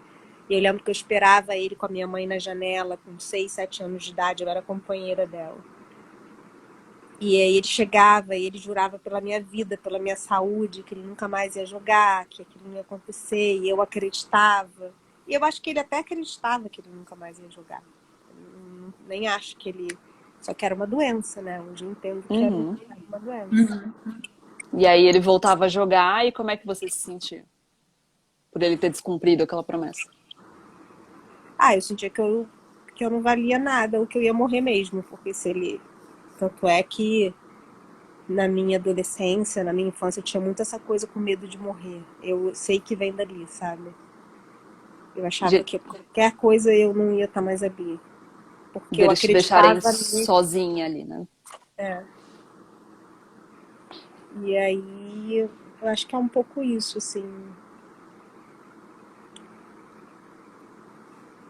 [SPEAKER 3] E eu lembro que eu esperava ele com a minha mãe na janela, com 6, 7 anos de idade, eu era companheira dela. E aí ele chegava e ele jurava pela minha vida, pela minha saúde, que ele nunca mais ia jogar, que aquilo não ia acontecer, e eu acreditava. E eu acho que ele até acreditava que ele nunca mais ia jogar. Nem acho que ele... Só que era uma doença, né? Hoje eu entendo que era
[SPEAKER 1] Uhum.
[SPEAKER 3] uma doença.
[SPEAKER 1] E aí ele voltava a jogar e como é que você se sentia? Por ele ter descumprido aquela promessa.
[SPEAKER 3] Eu sentia que eu não valia nada, ou que eu ia morrer mesmo, porque se ele... Tanto é que na minha adolescência, na minha infância, eu tinha muito essa coisa com medo de morrer. Eu sei que vem dali, sabe? Eu achava
[SPEAKER 1] De,
[SPEAKER 3] que qualquer coisa eu não ia estar mais ali. Porque eu
[SPEAKER 1] deles te deixarem
[SPEAKER 3] acreditava nele.
[SPEAKER 1] sozinha ali, né?
[SPEAKER 3] E aí, eu acho que é um pouco isso, assim.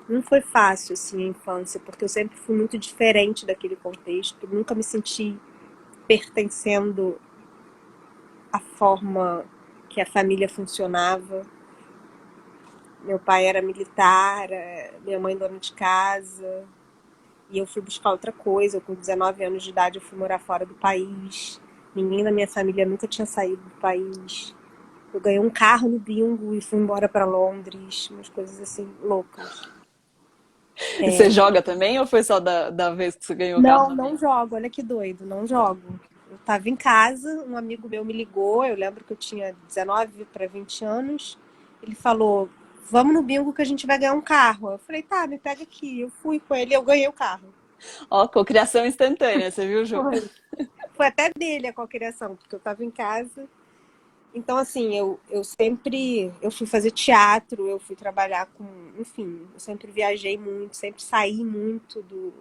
[SPEAKER 3] Não foi fácil, assim, a infância, porque eu sempre fui muito diferente daquele contexto. Nunca me senti pertencendo à forma que a família funcionava. Meu pai era militar, minha mãe dona de casa. E eu fui buscar outra coisa. Com 19 anos de idade, eu fui morar fora do país. Ninguém da minha família nunca tinha saído do país. Eu ganhei um carro no bingo e fui embora para Londres. Umas coisas assim, loucas.
[SPEAKER 1] E você joga também ou foi só da vez que você ganhou o carro?
[SPEAKER 3] Não jogo. Olha que doido, não jogo. Eu tava em casa, um amigo meu me ligou. Eu lembro que eu tinha 19 para 20 anos. Ele falou, vamos no bingo que a gente vai ganhar um carro. Eu falei, tá, me pega aqui. Eu fui com ele e eu ganhei o carro.
[SPEAKER 1] Ó, cocriação instantânea, você viu, Ju?
[SPEAKER 3] Foi até dele a cocriação, porque eu tava em casa. Então, assim, eu sempre... Eu fui fazer teatro, eu fui trabalhar com... Enfim, eu sempre viajei muito, sempre saí muito do...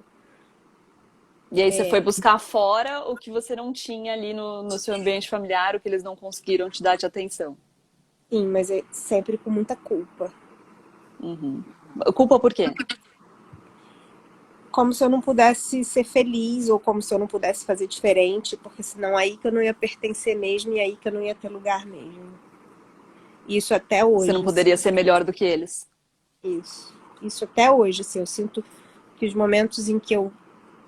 [SPEAKER 1] E aí você foi buscar fora o que você não tinha ali no seu ambiente familiar, o que eles não conseguiram te dar de atenção.
[SPEAKER 3] Sim, mas sempre com muita culpa.
[SPEAKER 1] Uhum. Culpa por quê?
[SPEAKER 3] Como se eu não pudesse ser feliz, ou como se eu não pudesse fazer diferente, porque senão aí que eu não ia pertencer mesmo, e aí que eu não ia ter lugar mesmo. Isso até
[SPEAKER 1] Você não
[SPEAKER 3] hoje,
[SPEAKER 1] poderia
[SPEAKER 3] assim.
[SPEAKER 1] ser melhor do que eles.
[SPEAKER 3] Isso até hoje, assim. Eu sinto que os momentos em que eu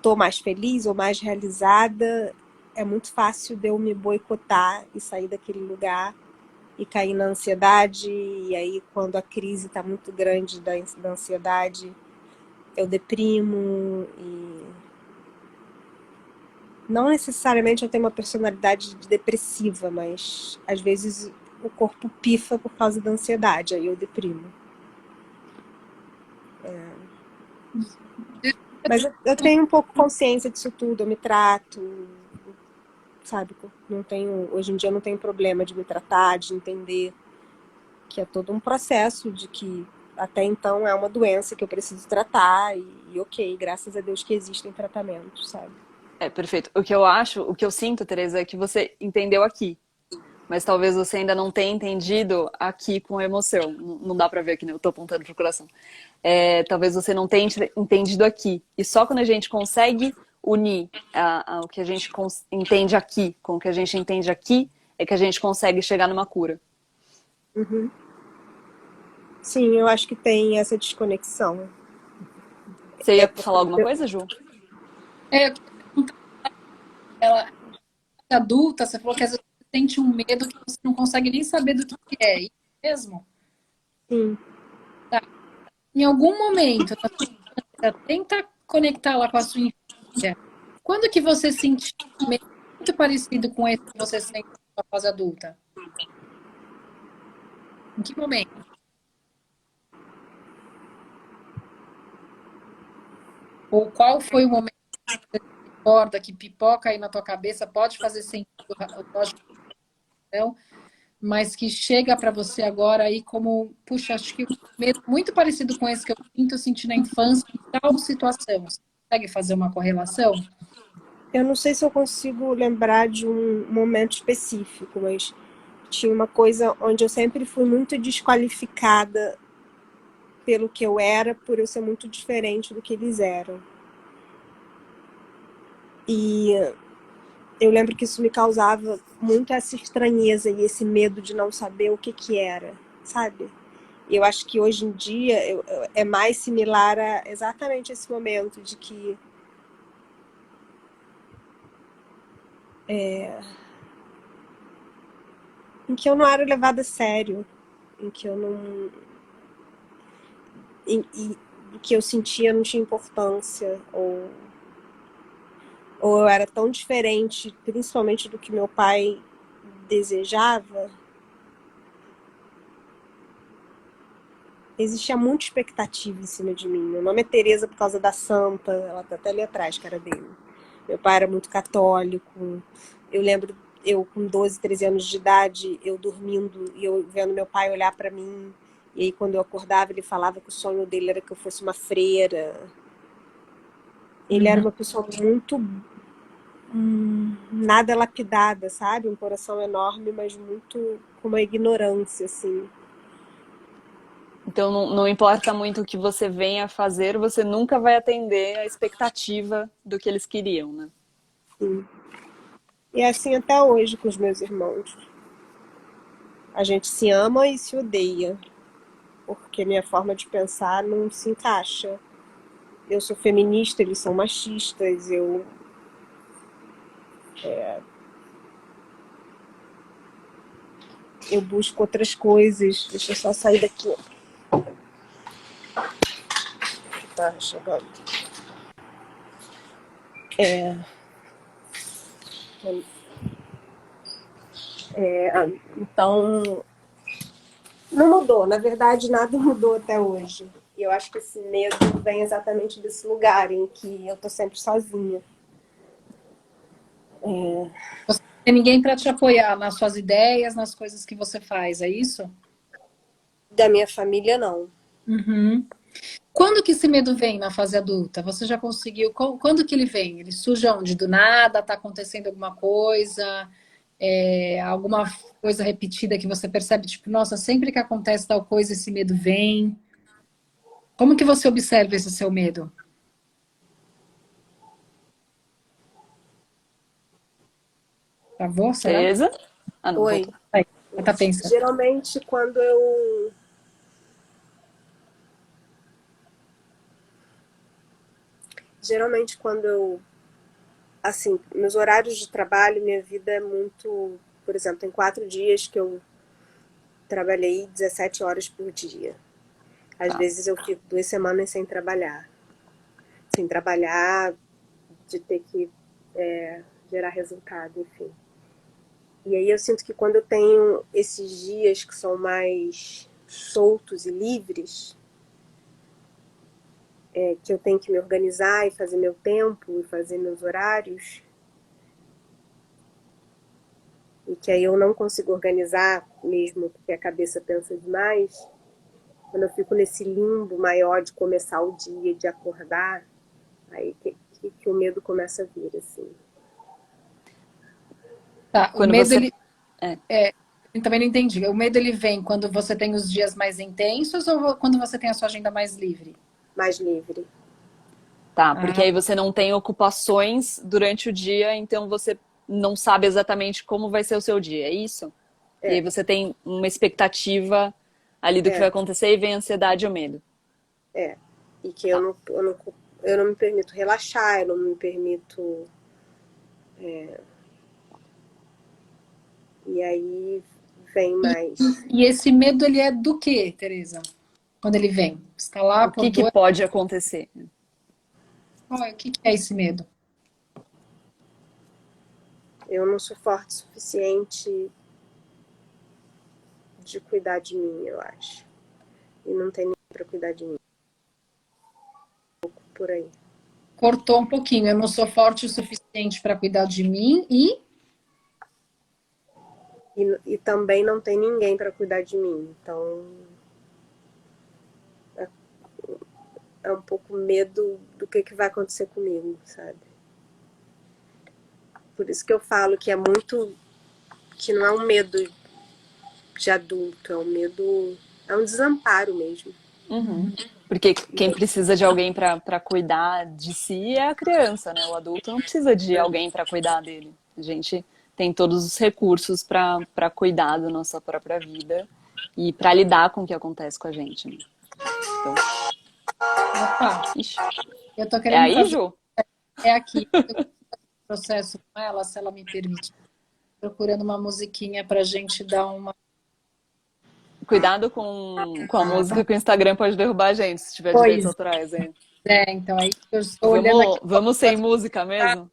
[SPEAKER 3] tô mais feliz ou mais realizada, é muito fácil de eu me boicotar e sair daquele lugar e cair na ansiedade. E aí, quando a crise tá muito grande da ansiedade, eu deprimo. E não necessariamente eu tenho uma personalidade depressiva, mas às vezes o corpo pifa por causa da ansiedade, aí eu deprimo. Mas eu tenho um pouco consciência disso tudo, eu me trato, sabe? Não tenho, hoje em dia eu não tenho problema de me tratar, de entender que é todo um processo, de que até então é uma doença que eu preciso tratar e ok, graças a Deus que existem tratamentos, sabe?
[SPEAKER 1] É, perfeito. O que eu acho, o que eu sinto, Teresa, é que você entendeu aqui. Mas talvez você ainda não tenha entendido aqui com emoção. Não dá pra ver aqui, né? Eu tô apontando pro coração. Talvez você não tenha entendido aqui. E só quando a gente consegue unir o que a gente entende aqui com o que a gente entende aqui, é que a gente consegue chegar numa cura.
[SPEAKER 3] Uhum. Sim, eu acho que tem essa desconexão.
[SPEAKER 1] Você
[SPEAKER 3] É
[SPEAKER 1] ia
[SPEAKER 3] porque
[SPEAKER 1] falar alguma coisa, Ju?
[SPEAKER 2] Eu queria perguntar, ela adulta, você falou que às vezes você sente um medo que você não consegue nem saber do que é. Isso mesmo?
[SPEAKER 3] sim.
[SPEAKER 2] Tá. Em algum momento, na sua vida, tenta conectar lá com a sua infância. Quando que você sentiu um medo muito parecido com esse que você sente na sua fase adulta? Em que momento? Ou qual foi o momento que você recorda que pipoca aí na tua cabeça pode fazer sentido, lógico, não, mas que chega para você agora aí como, puxa, acho que medo muito parecido com esse que eu senti na infância em tal situação. Você consegue fazer uma correlação?
[SPEAKER 3] Eu não sei se eu consigo lembrar de um momento específico, mas tinha uma coisa onde eu sempre fui muito desqualificada pelo que eu era, por eu ser muito diferente do que eles eram. E eu lembro que isso me causava muito essa estranheza e esse medo de não saber o que era, sabe? Eu acho que hoje em dia é mais similar a exatamente esse momento de que em que eu não era levada a sério, em que eu não em que eu sentia não tinha importância ou eu era tão diferente, principalmente do que meu pai desejava. Existia muita expectativa em cima de mim. Meu nome é Tereza por causa da santa, ela tá até ali atrás, cara dele. Meu pai era muito católico. Eu lembro, eu com 12, 13 anos de idade, eu dormindo e eu vendo meu pai olhar pra mim. E aí quando eu acordava, ele falava que o sonho dele era que eu fosse uma freira. Ele era uma pessoa muito nada lapidada, sabe? Um coração enorme, mas muito com uma ignorância, assim.
[SPEAKER 1] Então não importa muito o que você venha fazer, você nunca vai atender a expectativa do que eles queriam, né?
[SPEAKER 3] Sim. E é assim até hoje com os meus irmãos. A gente se ama e se odeia, porque minha forma de pensar não se encaixa. Eu sou feminista, eles são machistas, eu busco outras coisas. Deixa eu só sair daqui. Tá chegando. Então, não mudou. Na verdade, nada mudou até hoje. E eu acho que esse medo vem exatamente desse lugar em que eu tô sempre sozinha.
[SPEAKER 2] Você não tem ninguém para te apoiar nas suas ideias, nas coisas que você faz, é isso?
[SPEAKER 3] Da minha família, não.
[SPEAKER 2] Uhum. Quando que esse medo vem na fase adulta? Você já conseguiu? Quando que ele vem? Ele surge onde? Do nada? Tá acontecendo alguma coisa? Alguma coisa repetida que você percebe? Tipo, nossa, sempre que acontece tal coisa, esse medo vem. Como que você observa esse seu medo? Travou, será?
[SPEAKER 1] Tereza? Ah, não,
[SPEAKER 3] Oi.
[SPEAKER 1] voltou.
[SPEAKER 2] Aí, tá pensando.
[SPEAKER 3] Geralmente, quando eu, assim, meus horários de trabalho, minha vida é muito, por exemplo, tem 4 dias que eu trabalhei 17 horas por dia. Às
[SPEAKER 1] Tá.
[SPEAKER 3] vezes eu fico 2 semanas sem trabalhar, de ter que gerar resultado, enfim. E aí eu sinto que quando eu tenho esses dias que são mais soltos e livres, que eu tenho que me organizar e fazer meu tempo e fazer meus horários, e que aí eu não consigo organizar mesmo porque a cabeça pensa demais, quando eu fico nesse limbo maior de começar o dia, de acordar, aí que o medo começa a vir, assim.
[SPEAKER 2] Tá, o
[SPEAKER 1] Quando
[SPEAKER 2] medo,
[SPEAKER 1] você.
[SPEAKER 2] ele... Eu também não entendi. O medo, ele vem quando você tem os dias mais intensos ou quando você tem a sua agenda mais livre?
[SPEAKER 3] Mais livre.
[SPEAKER 1] Tá, porque
[SPEAKER 2] Ah,
[SPEAKER 1] aí você não tem ocupações durante o dia, então você não sabe exatamente como vai ser o seu dia, é isso? E aí
[SPEAKER 3] É,
[SPEAKER 1] você tem uma expectativa ali do que vai
[SPEAKER 3] é,
[SPEAKER 1] acontecer e vem a ansiedade e o medo.
[SPEAKER 3] é. E que
[SPEAKER 1] Tá.
[SPEAKER 3] eu não me permito relaxar, eu não me permito. E aí vem
[SPEAKER 2] e,
[SPEAKER 3] mais.
[SPEAKER 2] e esse medo, ele é do quê, Tereza? Quando ele vem? Você está lá
[SPEAKER 1] O
[SPEAKER 2] por
[SPEAKER 1] que
[SPEAKER 2] dois...
[SPEAKER 1] pode acontecer?
[SPEAKER 2] O que é esse medo?
[SPEAKER 3] Eu não sou forte o suficiente de cuidar de mim, eu acho. E não tem ninguém para cuidar de mim. Por aí.
[SPEAKER 2] Cortou um pouquinho. Eu não sou forte o suficiente para cuidar de mim
[SPEAKER 3] E também não tem ninguém para cuidar de mim. Então é um pouco medo do que vai acontecer comigo, sabe? Por isso que eu falo que é muito. Que não é um medo de adulto, é um medo. É um desamparo mesmo.
[SPEAKER 1] Uhum. Porque quem precisa de alguém para cuidar de si é a criança, né? O adulto não precisa de alguém para cuidar dele. A gente tem todos os recursos para cuidar da nossa própria vida E para lidar com o que acontece com a gente, né? Então,
[SPEAKER 2] Opa,
[SPEAKER 1] ixi.
[SPEAKER 2] eu tô
[SPEAKER 1] É
[SPEAKER 2] querendo
[SPEAKER 1] aí,
[SPEAKER 2] fazer
[SPEAKER 1] Ju?
[SPEAKER 2] aqui o processo com ela, se ela me permite. Procurando uma musiquinha pra gente dar uma.
[SPEAKER 1] Cuidado com a música que o Instagram pode derrubar a gente, se tiver direitos
[SPEAKER 2] Pois
[SPEAKER 1] autorais, hein?
[SPEAKER 2] é, então aí eu estou olhando aqui.
[SPEAKER 1] Vamos sem música mesmo?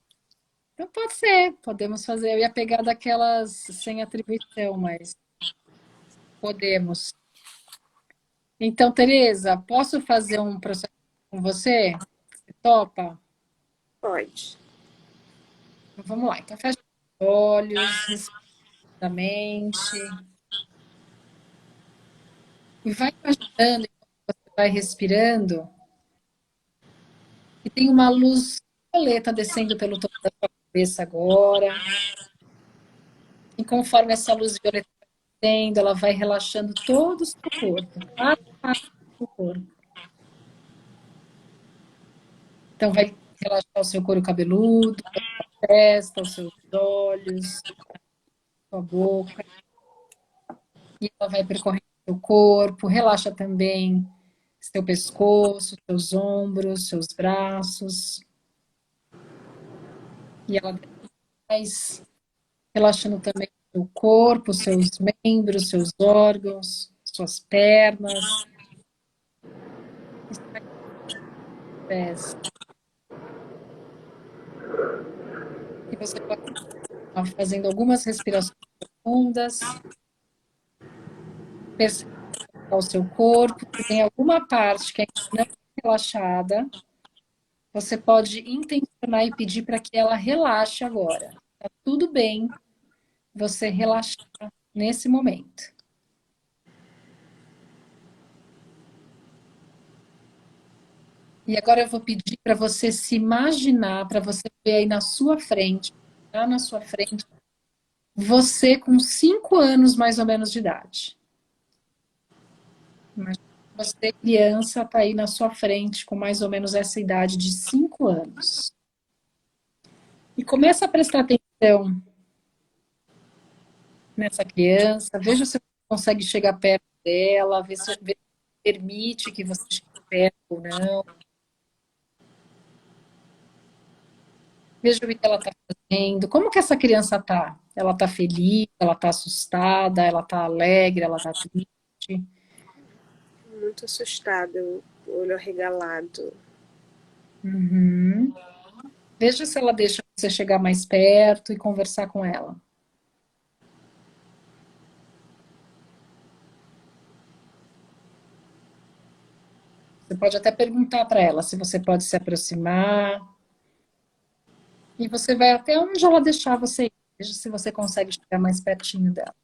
[SPEAKER 2] Então pode ser, podemos fazer. Eu ia pegar daquelas sem atribuição, mas podemos. Então, Tereza, posso fazer um processo com você? Você topa?
[SPEAKER 3] Pode.
[SPEAKER 2] Então, vamos lá. Então, fecha os olhos, respira lentamente. E vai imaginando, enquanto você vai respirando, que tem uma luz violeta descendo pelo topo da sua cabeça agora. E conforme essa luz violeta vai descendo, ela vai relaxando todo o seu corpo. Cada parte do corpo. Então, vai relaxar o seu couro cabeludo, a testa, os seus olhos, sua boca. E ela vai percorrendo seu corpo. Relaxa também seu pescoço, seus ombros, seus braços. E ela vai relaxando também o seu corpo, seus membros, seus órgãos, suas pernas, pés. E você pode estar fazendo algumas respirações profundas, perceber o seu corpo, se tem alguma parte que ainda não é relaxada, você pode intencionar e pedir para que ela relaxe agora. Tá tudo bem você relaxar nesse momento. E agora eu vou pedir para você se imaginar, para você ver aí na sua frente, lá na sua frente, você com 5 anos mais ou menos de idade. Imagina você, criança, está aí na sua frente com mais ou menos essa idade de 5 anos. E começa a prestar atenção nessa criança, veja se você consegue chegar perto dela, ver se permite que você chegue perto ou não. Veja o que ela está fazendo. Como que essa criança está? Ela está feliz? Ela está assustada? Ela está alegre? Ela está triste?
[SPEAKER 3] Muito assustada, olho arregalado.
[SPEAKER 2] Uhum. Veja se ela deixa você chegar mais perto e conversar com ela. Você pode até perguntar para ela se você pode se aproximar. E você vai até onde ela deixar você ir. Veja se você consegue chegar mais pertinho dela.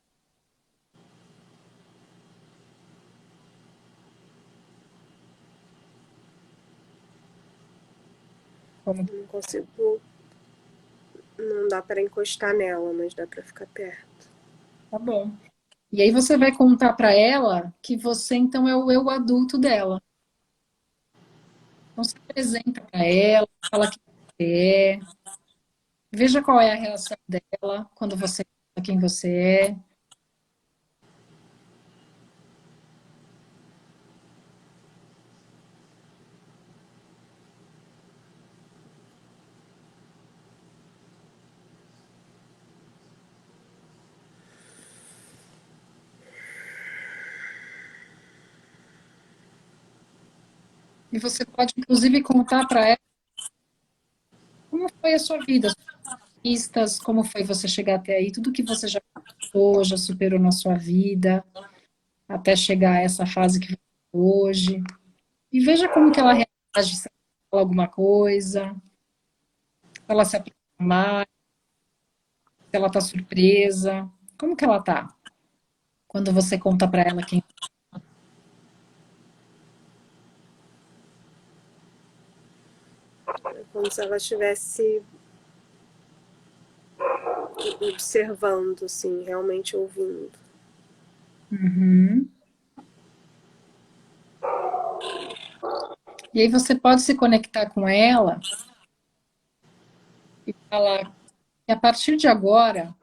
[SPEAKER 2] Como...
[SPEAKER 3] Não consigo. Não dá para encostar nela, mas dá para ficar perto.
[SPEAKER 2] Tá bom. E aí você vai contar para ela que você então é o eu adulto dela. Então se apresenta para ela, fala quem você é. Veja qual é a reação dela quando você fala quem você é. E você pode, inclusive, contar para ela como foi a sua vida, as conquistas, como foi você chegar até aí, tudo que você já passou, já superou na sua vida, até chegar a essa fase que você está hoje. E veja como que ela reage, se ela fala alguma coisa, se ela se aproxima mais, se ela está surpresa. Como que ela está quando você conta para ela quem...
[SPEAKER 3] É como se ela estivesse observando, assim, realmente ouvindo.
[SPEAKER 2] Uhum. E aí você pode se conectar com ela e falar que a partir de agora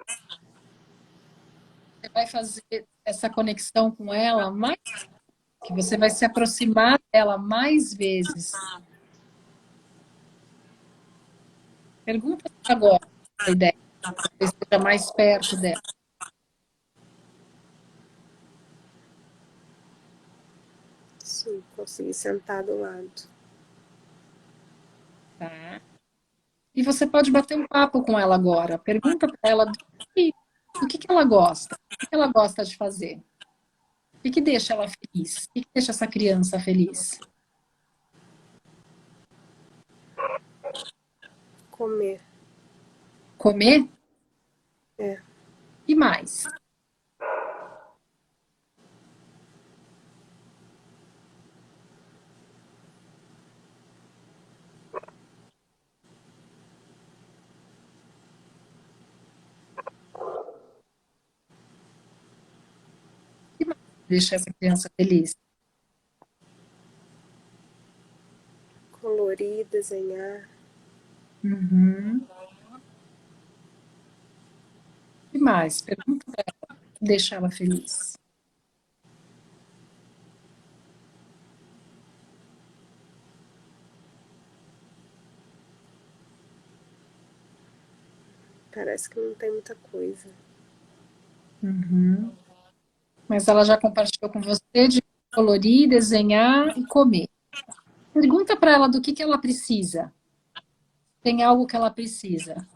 [SPEAKER 2] você vai fazer essa conexão com ela mais, que você vai se aproximar dela mais vezes. Pergunta agora a ideia, você esteja mais perto dela.
[SPEAKER 3] Sim, consegui sentar do lado.
[SPEAKER 2] Tá? E você pode bater um papo com ela agora. Pergunta para ela do que ela gosta. O que ela gosta de fazer? O que deixa ela feliz? O que deixa essa criança feliz?
[SPEAKER 3] Comer.
[SPEAKER 2] Comer?
[SPEAKER 3] É.
[SPEAKER 2] E mais? O que mais deixa essa criança feliz?
[SPEAKER 3] Colorir, desenhar.
[SPEAKER 2] Uhum. O que mais? Pergunta para ela o que deixa ela feliz.
[SPEAKER 3] Parece que não tem muita coisa.
[SPEAKER 2] Uhum. Mas ela já compartilhou com você de colorir, desenhar e comer. Pergunta para ela do que ela precisa. Tem algo que ela precisa.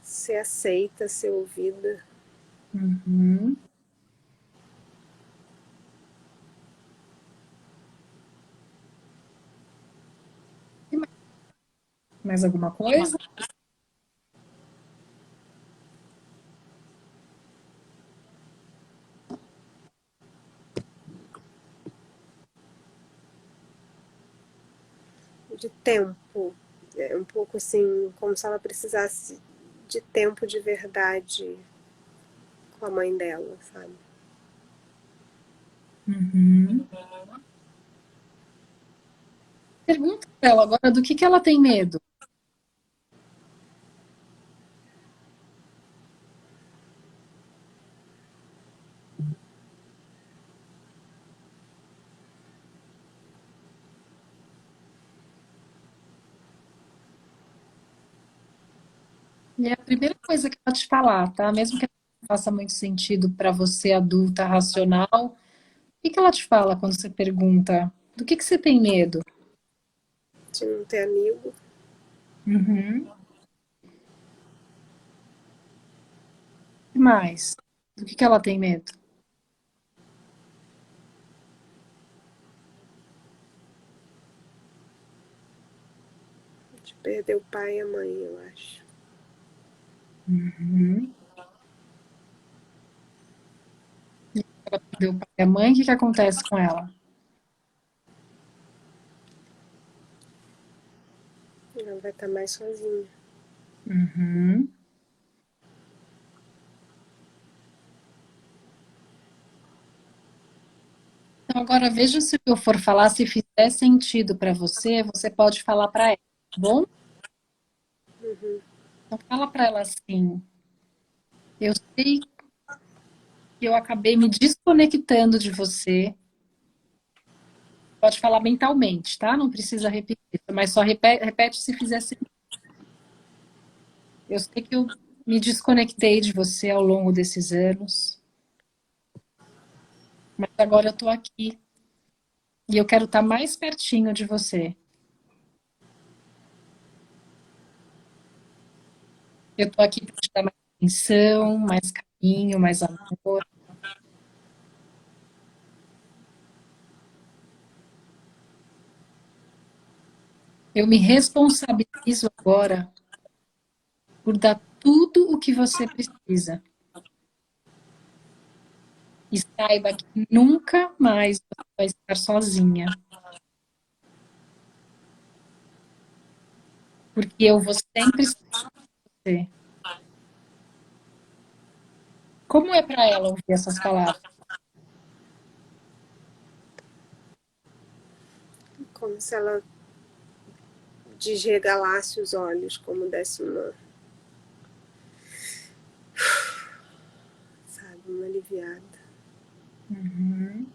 [SPEAKER 3] Ser aceita, ser ouvida.
[SPEAKER 2] Uhum. E mais alguma coisa?
[SPEAKER 3] De tempo. É um pouco assim, como se ela precisasse de tempo de verdade com a mãe dela, sabe?
[SPEAKER 2] Uhum. Pergunta para ela agora do que ela tem medo. E é a primeira coisa que ela te falar, tá? Mesmo que não faça muito sentido para você, adulta, racional, o que ela te fala quando você pergunta do que você tem medo?
[SPEAKER 3] De não ter amigo.
[SPEAKER 2] Uhum. E mais? Do que ela tem medo?
[SPEAKER 3] De perder o pai e a mãe, eu acho.
[SPEAKER 2] Uhum. Ela perdeu o pai e a mãe, o que acontece com ela?
[SPEAKER 3] Ela vai estar mais sozinha.
[SPEAKER 2] Uhum. Então, agora veja se o que eu for falar, se fizer sentido para você, você pode falar para ela, tá bom?
[SPEAKER 3] Uhum.
[SPEAKER 2] Então, fala para ela assim: eu sei que eu acabei me desconectando de você. Pode falar mentalmente, tá? Não precisa repetir, mas só repete se fizer sentido. Eu sei que eu me desconectei de você ao longo desses anos, mas agora eu tô aqui e eu quero estar mais pertinho de você. Eu tô aqui para te dar mais atenção, mais carinho, mais amor. Eu me responsabilizo agora por dar tudo o que você precisa. E saiba que nunca mais você vai estar sozinha. porque eu vou sempre ser. Como é para ela ouvir essas palavras?
[SPEAKER 3] Como se ela desregalasse os olhos, como desse uma, sabe, uma aliviada.
[SPEAKER 2] Uhum.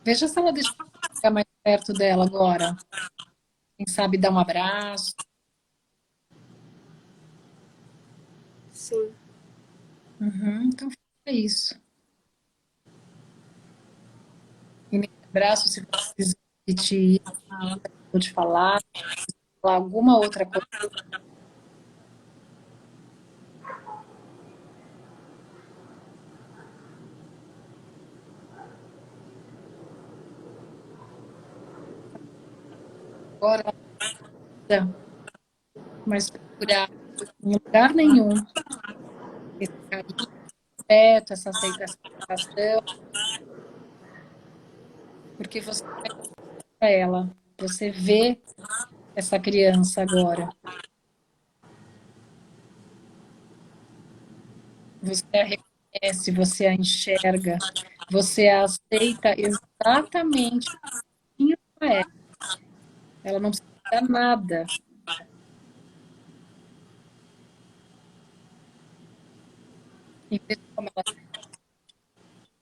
[SPEAKER 2] Veja se ela deixa eu ficar mais perto dela agora. Quem sabe dar um abraço.
[SPEAKER 3] Sim.
[SPEAKER 2] Uhum. Então, é isso. E nesse abraço, se você quiser repetir, vou te falar alguma outra coisa. Agora, mas procurar em lugar nenhum esse carinho, afeto, essa aceitação, porque você é ela, você vê essa criança agora, você a reconhece, você a enxerga, você a aceita exatamente quem ela é. Ela não precisa nada. E veja como ela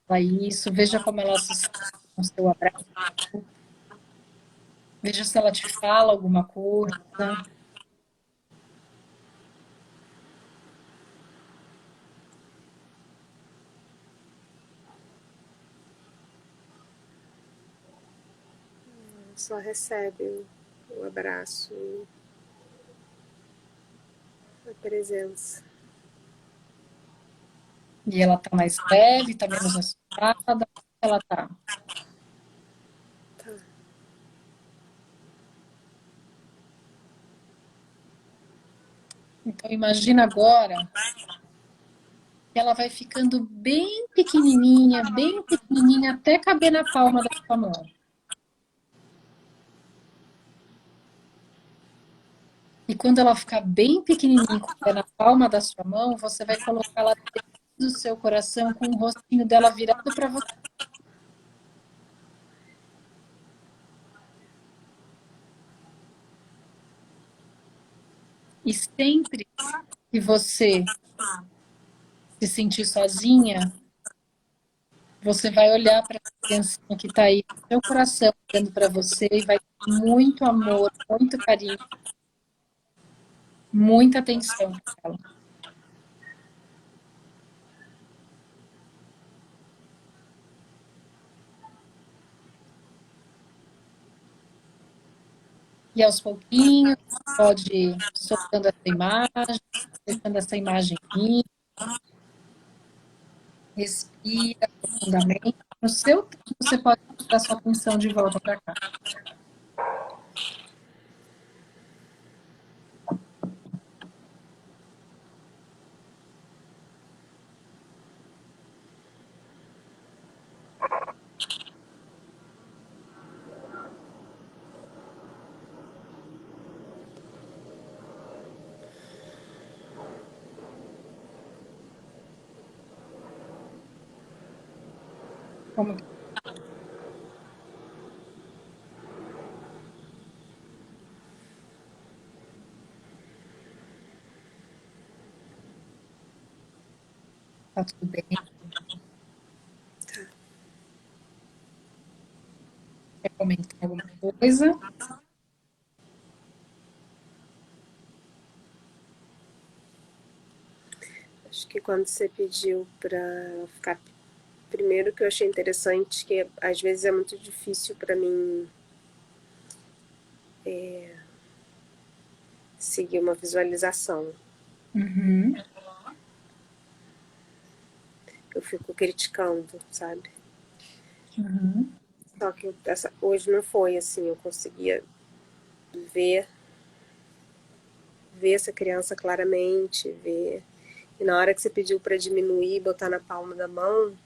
[SPEAKER 2] fala isso, veja como ela se sente com o seu abraço, veja se ela te fala alguma coisa.
[SPEAKER 3] Só recebe o abraço, a presença.
[SPEAKER 2] E ela tá mais leve, tá menos assustada, ela tá.
[SPEAKER 3] Tá.
[SPEAKER 2] Então imagina agora que ela vai ficando bem pequenininha, até caber na palma da sua mão. E quando ela ficar bem pequenininha, na palma da sua mão, você vai colocar ela dentro do seu coração com o rostinho dela virado para você. E sempre que você se sentir sozinha, você vai olhar para a criancinha que está aí no seu coração, olhando para você, e vai ter muito amor, muito carinho, muita atenção para ela. E aos pouquinhos, pode ir soltando essa imagem, deixando essa imagem ir, respira profundamente. No seu tempo, você pode dar sua atenção de volta para cá. Como que tá tudo bem? Quer comentar alguma coisa?
[SPEAKER 3] Acho que quando você pediu para ficar. Primeiro que eu achei interessante, que às vezes é muito difícil para mim seguir uma visualização.
[SPEAKER 2] Uhum.
[SPEAKER 3] Eu fico criticando, sabe?
[SPEAKER 2] Uhum.
[SPEAKER 3] Só que hoje não foi assim, eu conseguia ver essa criança claramente, ver. E na hora que você pediu para diminuir, botar na palma da mão,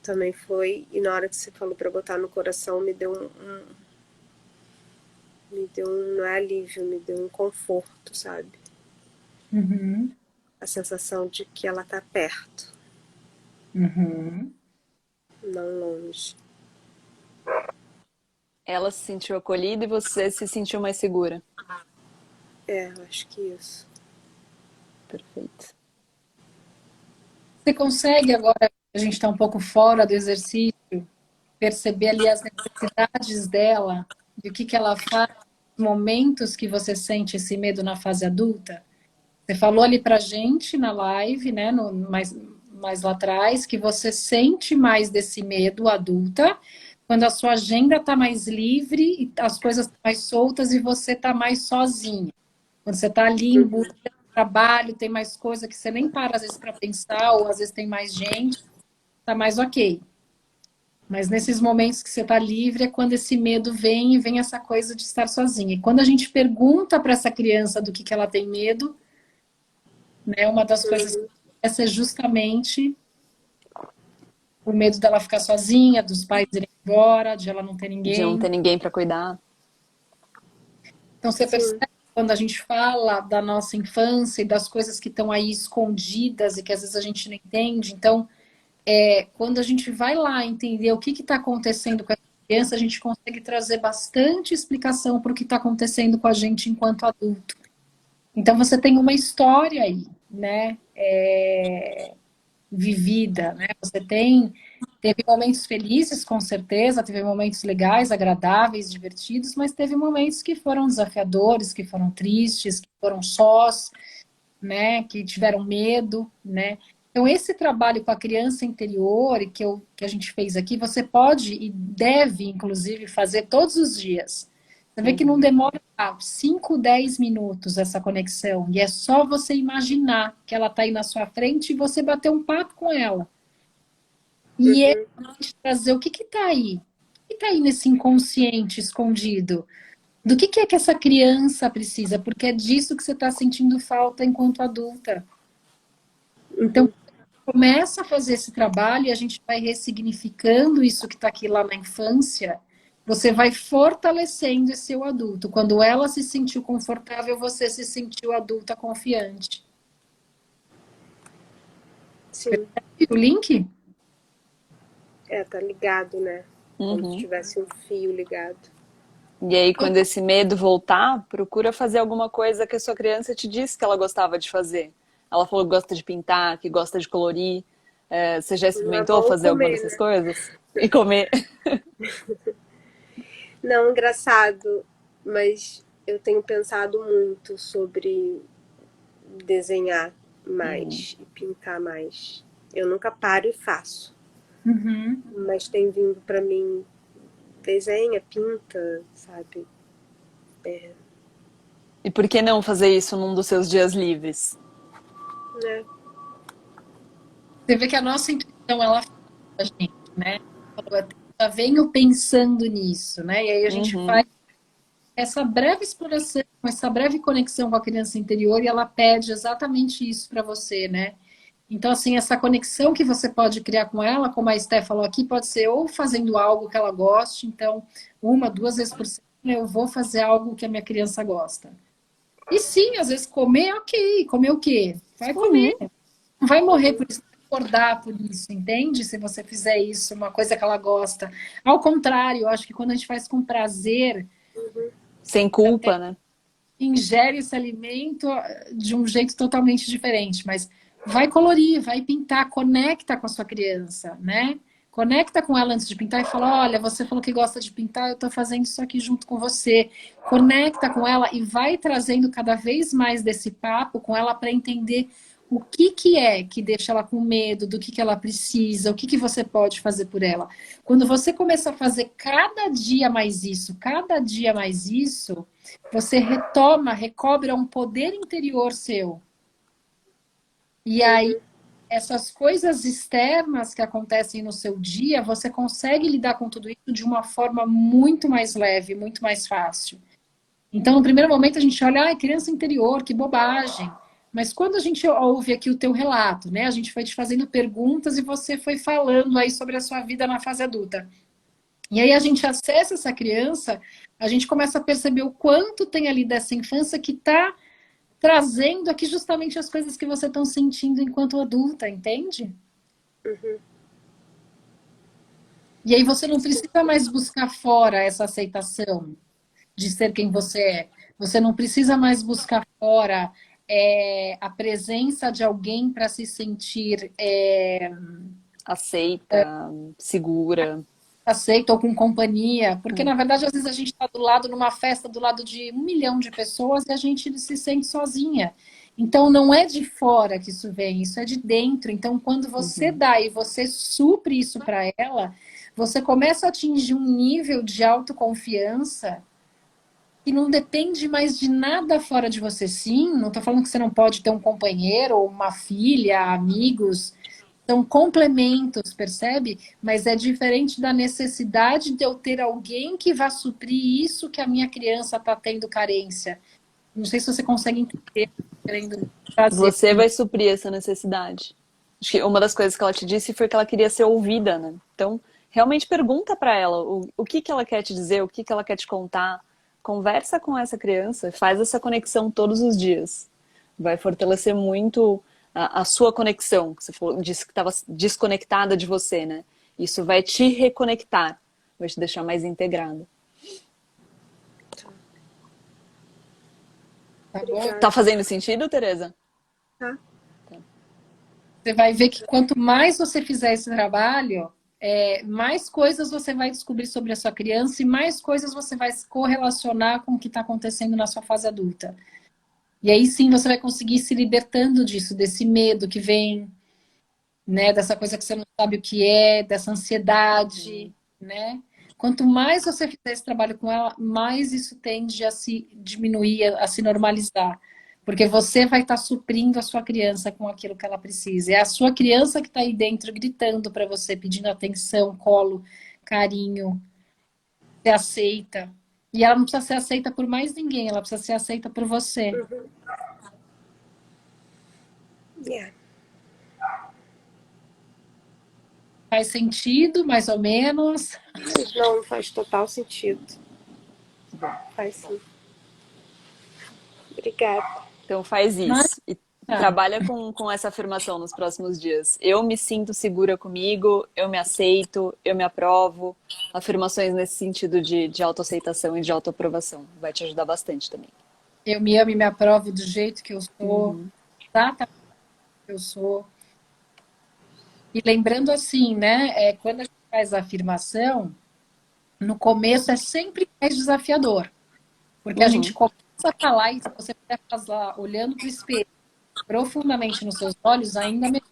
[SPEAKER 3] também foi. E na hora que você falou para botar no coração, me Me deu não é alívio, me deu um conforto, sabe?
[SPEAKER 2] Uhum.
[SPEAKER 3] A sensação de que ela tá perto,
[SPEAKER 2] Uhum.
[SPEAKER 3] não longe.
[SPEAKER 1] Ela se sentiu acolhida e você se sentiu mais segura.
[SPEAKER 3] Eu acho que isso.
[SPEAKER 1] Perfeito.
[SPEAKER 2] Você consegue agora, a gente está um pouco fora do exercício, perceber ali as necessidades dela, de o que ela faz, momentos que você sente esse medo na fase adulta? Você falou ali pra gente na live, né, mais lá atrás, que você sente mais desse medo adulta quando a sua agenda está mais livre e as coisas estão mais soltas e você está mais sozinha. Quando você está ali em busca de trabalho, tem mais coisa que você nem para às vezes para pensar, ou às vezes tem mais gente, está mais ok. Mas nesses momentos que você está livre é quando esse medo vem e vem essa coisa de estar sozinha. E quando a gente pergunta para essa criança do que ela tem medo, né, uma das coisas que essa é justamente o medo dela ficar sozinha, dos pais irem embora, de ela não ter
[SPEAKER 1] De não
[SPEAKER 2] ninguém.
[SPEAKER 1] ter ninguém para cuidar.
[SPEAKER 2] Então você
[SPEAKER 3] Sim.
[SPEAKER 2] percebe quando a gente fala da nossa infância e das coisas que estão aí escondidas e que às vezes a gente não entende. Então, quando a gente vai lá entender o que está acontecendo com essa criança, a gente consegue trazer bastante explicação para o que está acontecendo com a gente enquanto adulto. Então você tem uma história aí, né? Vivida, né? Você teve momentos felizes, com certeza, teve momentos legais, agradáveis, divertidos, mas teve momentos que foram desafiadores, que foram tristes, que foram sós, né? Que tiveram medo, né? Então, esse trabalho com a criança interior que a gente fez aqui, você pode e deve, inclusive, fazer todos os dias. Você vê que não demora 5, 10 minutos essa conexão. E é só você imaginar que ela está aí na sua frente e você bater um papo com ela. E é trazer o que está aí. O que está aí nesse inconsciente escondido? Do que é que essa criança precisa? Porque é disso que você está sentindo falta enquanto adulta. Então, começa a fazer esse trabalho e a gente vai ressignificando isso que está aqui lá na infância. Você vai fortalecendo esse seu adulto. Quando ela se sentiu confortável, você se sentiu adulta confiante.
[SPEAKER 3] Sim.
[SPEAKER 2] O link?
[SPEAKER 3] Tá ligado, né? Como se
[SPEAKER 1] Uhum.
[SPEAKER 3] tivesse um fio ligado.
[SPEAKER 1] E aí, quando esse medo voltar, procura fazer alguma coisa que a sua criança te disse que ela gostava de fazer. Ela falou que gosta de pintar, que gosta de colorir. Você já
[SPEAKER 3] Não é
[SPEAKER 1] experimentou
[SPEAKER 3] bom
[SPEAKER 1] fazer alguma
[SPEAKER 3] comer,
[SPEAKER 1] dessas
[SPEAKER 3] né?
[SPEAKER 1] coisas? E comer?
[SPEAKER 3] Não, engraçado, mas eu tenho pensado muito sobre desenhar mais e pintar mais. Eu nunca paro e faço,
[SPEAKER 2] Uhum.
[SPEAKER 3] mas tem vindo pra mim desenha, pinta, sabe?
[SPEAKER 1] E por que não fazer isso num dos seus dias livres?
[SPEAKER 3] Né?
[SPEAKER 2] Você vê que a nossa intuição, ela fala a gente, né? Já venho pensando nisso, né? E aí a gente
[SPEAKER 1] Uhum.
[SPEAKER 2] faz essa breve exploração, essa breve conexão com a criança interior e ela pede exatamente isso para você, né? Então, assim, essa conexão que você pode criar com ela, como a Esté falou aqui, pode ser ou fazendo algo que ela goste, então, 1, 2 vezes por semana eu vou fazer algo que a minha criança gosta. E sim, às vezes comer, ok. Comer o quê? Vai comer. Não vai morrer por isso, vai acordar por isso, entende? Se você fizer isso, uma coisa que ela gosta. Ao contrário, eu acho que quando a gente faz com prazer,
[SPEAKER 1] Sem culpa, né?
[SPEAKER 2] ingere esse alimento de um jeito totalmente diferente, mas vai colorir, vai pintar, conecta com a sua criança, né? Conecta com ela antes de pintar e fala, olha, você falou que gosta de pintar, eu estou fazendo isso aqui junto com você. Conecta com ela e vai trazendo cada vez mais desse papo com ela para entender o que é que deixa ela com medo, do que ela precisa, o que você pode fazer por ela. Quando você começa a fazer cada dia mais isso, você retoma, recobra um poder interior seu. E aí, essas coisas externas que acontecem no seu dia, você consegue lidar com tudo isso de uma forma muito mais leve, muito mais fácil. Então, no primeiro momento, a gente olha, criança interior, que bobagem. Mas quando a gente ouve aqui o teu relato, né? A gente foi te fazendo perguntas e você foi falando aí sobre a sua vida na fase adulta. E aí a gente acessa essa criança, a gente começa a perceber o quanto tem ali dessa infância que está trazendo aqui justamente as coisas que você está sentindo enquanto adulta, entende?
[SPEAKER 3] Uhum.
[SPEAKER 2] E aí você não precisa mais buscar fora essa aceitação de ser quem você é. Você não precisa mais buscar fora a presença de alguém para se sentir
[SPEAKER 1] Aceita, segura.
[SPEAKER 2] aceito ou com companhia, porque na verdade às vezes a gente está do lado numa festa do lado de 1 milhão de pessoas e a gente se sente sozinha. Então não é de fora que isso vem, isso é de dentro. Então quando você dá e você supre isso para ela, você começa a atingir um nível de autoconfiança que não depende mais de nada fora de você. Sim, não estou falando que você não pode ter um companheiro ou uma filha, amigos, são complementos, percebe? Mas é diferente da necessidade de eu ter alguém que vá suprir isso que a minha criança está tendo carência. Não sei se você consegue entender o que eu tô querendo fazer.
[SPEAKER 1] Você vai suprir essa necessidade. Acho que uma das coisas que ela te disse foi que ela queria ser ouvida, né? Então, realmente pergunta para ela o que que ela quer te dizer, o que que ela quer te contar. Conversa com essa criança, faz essa conexão todos os dias. Vai fortalecer muito a sua conexão, que você disse que estava desconectada de você, né? Isso vai te reconectar, vai te deixar mais integrada.
[SPEAKER 2] Tá bom?
[SPEAKER 1] Tá fazendo sentido, Tereza?
[SPEAKER 3] Tá.
[SPEAKER 2] Você vai ver que quanto mais você fizer esse trabalho, mais coisas você vai descobrir sobre a sua criança e mais coisas você vai se correlacionar com o que está acontecendo na sua fase adulta. E aí sim você vai conseguir ir se libertando disso, desse medo que vem, né? Dessa coisa que você não sabe o que é, dessa ansiedade, né? Quanto mais você fizer esse trabalho com ela, mais isso tende a se diminuir, a se normalizar. Porque você vai estar suprindo a sua criança com aquilo que ela precisa. É a sua criança que está aí dentro gritando para você, pedindo atenção, colo, carinho, ser aceita. E ela não precisa ser aceita por mais ninguém, ela precisa ser aceita por você.
[SPEAKER 3] Yeah.
[SPEAKER 2] Faz sentido, mais ou menos?
[SPEAKER 3] Não, faz total sentido. Faz sim. Obrigada.
[SPEAKER 1] Então faz
[SPEAKER 2] Mas,
[SPEAKER 1] isso. E trabalha com essa afirmação nos próximos dias. Eu me sinto segura comigo, eu me aceito, eu me aprovo. Afirmações nesse sentido de autoaceitação e de autoaprovação. Vai te ajudar bastante também.
[SPEAKER 2] eu me amo e me aprovo do jeito que eu sou, exatamente do que eu sou. E lembrando assim, né? Quando a gente faz a afirmação, no começo é sempre mais desafiador. Porque a gente começa a falar, e se você puder falar olhando para o espelho, profundamente nos seus olhos, ainda melhor.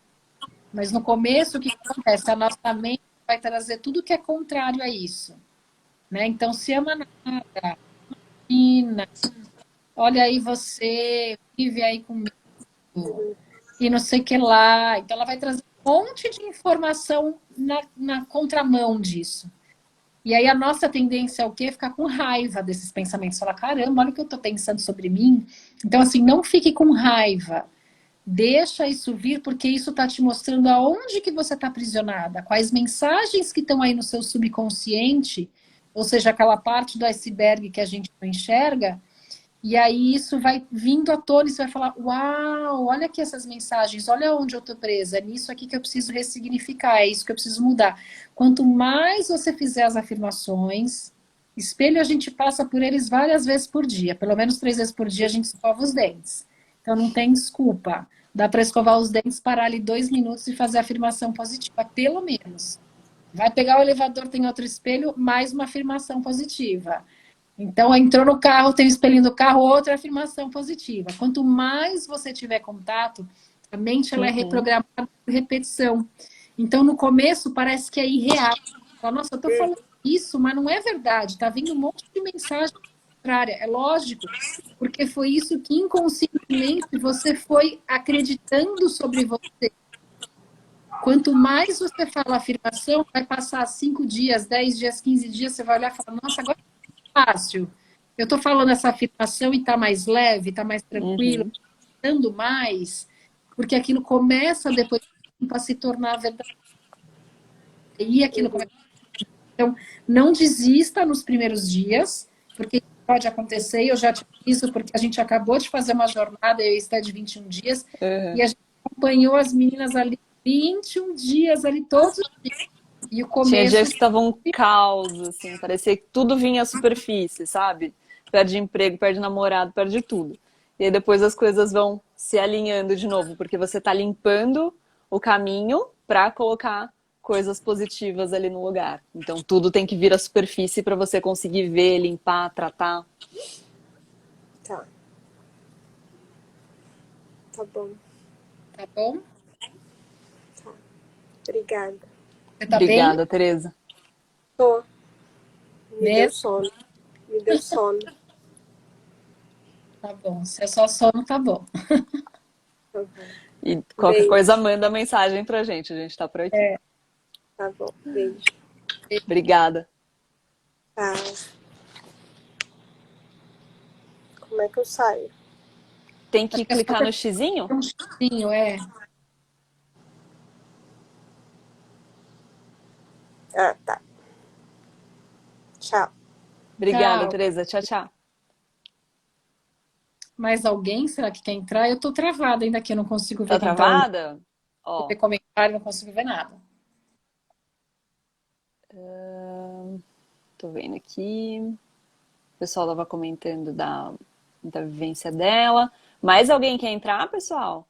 [SPEAKER 2] Mas no começo, o que acontece? A nossa mente vai trazer tudo que é contrário a isso. Né? Então, se ama nada, imagina, olha aí você, vive aí comigo, e não sei o que lá. Então, ela vai trazer um monte de informação na contramão disso. E aí a nossa tendência é o quê? Ficar com raiva desses pensamentos. Falar, caramba, olha o que eu estou pensando sobre mim. Então, assim, não fique com raiva. Deixa isso vir, porque isso está te mostrando aonde que você está aprisionada, quais mensagens que estão aí no seu subconsciente, ou seja, aquela parte do iceberg que a gente não enxerga, e aí isso vai vindo à tona e você vai falar, uau, olha aqui essas mensagens, olha onde eu estou presa, é nisso aqui que eu preciso ressignificar, é isso que eu preciso mudar. Quanto mais você fizer as afirmações, espelho a gente passa por eles várias vezes por dia, pelo menos 3 vezes por dia a gente escova os dentes. Então não tem desculpa. Dá para escovar os dentes, parar ali 2 minutos e fazer a afirmação positiva, pelo menos. Vai pegar o elevador, tem outro espelho, mais uma afirmação positiva. Então, entrou no carro, tem o espelhinho do carro, outra afirmação positiva. Quanto mais você tiver contato, a mente ela é reprogramada por repetição. Então, no começo, parece que é irreal. Fala, nossa, eu estou falando isso, mas não é verdade. Está vindo um monte de mensagem contrária. É lógico, porque foi isso que inconscientemente você foi acreditando sobre você. Quanto mais você fala afirmação, vai passar 5 dias, 10 dias, 15 dias, você vai olhar e falar, nossa, agora fácil. Eu estou falando essa afirmação e está mais leve, está mais tranquilo, dando mais, porque aquilo começa depois de tempo a se tornar verdade. E aquilo começa Então, não desista nos primeiros dias, porque pode acontecer, e eu já te disse isso, porque a gente acabou de fazer uma jornada, eu e Esté, de 21 dias,
[SPEAKER 1] Uhum.
[SPEAKER 2] e a gente acompanhou as meninas ali 21 dias, ali todos os dias. E o
[SPEAKER 1] Tinha
[SPEAKER 2] começo,
[SPEAKER 1] dias que estavam um caos, assim, parecia que tudo vinha à superfície, sabe? Perde emprego, perde namorado, perde tudo. E aí depois as coisas vão se alinhando de novo, porque você tá limpando o caminho para colocar coisas positivas ali no lugar. Então tudo tem que vir à superfície para você conseguir ver, limpar, tratar.
[SPEAKER 3] Tá, tá bom.
[SPEAKER 2] tá bom?
[SPEAKER 3] Tá. Obrigada.
[SPEAKER 2] Você tá bem?
[SPEAKER 1] Obrigada, Tereza.
[SPEAKER 3] Tô. Me deu
[SPEAKER 2] Mesmo?
[SPEAKER 3] sono. Me deu sono.
[SPEAKER 2] Tá bom. Se é só sono, tá bom.
[SPEAKER 3] Tá bom.
[SPEAKER 1] E qualquer
[SPEAKER 3] Beijo.
[SPEAKER 1] coisa manda mensagem pra gente, a gente tá por aqui.
[SPEAKER 3] Tá bom. Beijo.
[SPEAKER 1] Obrigada.
[SPEAKER 3] Tá. Como é que eu saio?
[SPEAKER 1] Tem
[SPEAKER 2] Acho
[SPEAKER 1] que
[SPEAKER 2] que é só
[SPEAKER 1] clicar no xizinho?
[SPEAKER 2] um xizinho, é.
[SPEAKER 3] Ah, tá. Tchau.
[SPEAKER 1] Obrigada,
[SPEAKER 2] Tchau.
[SPEAKER 1] Tereza. Tchau, tchau.
[SPEAKER 2] Mais alguém? Será que quer entrar? Eu tô travada ainda aqui, eu não consigo
[SPEAKER 1] Tá
[SPEAKER 2] ver quem tá online.
[SPEAKER 1] travada? Ó,
[SPEAKER 2] Ver comentário, não consigo ver nada.
[SPEAKER 1] tô vendo aqui. O pessoal tava comentando da vivência dela. Mais alguém quer entrar, pessoal?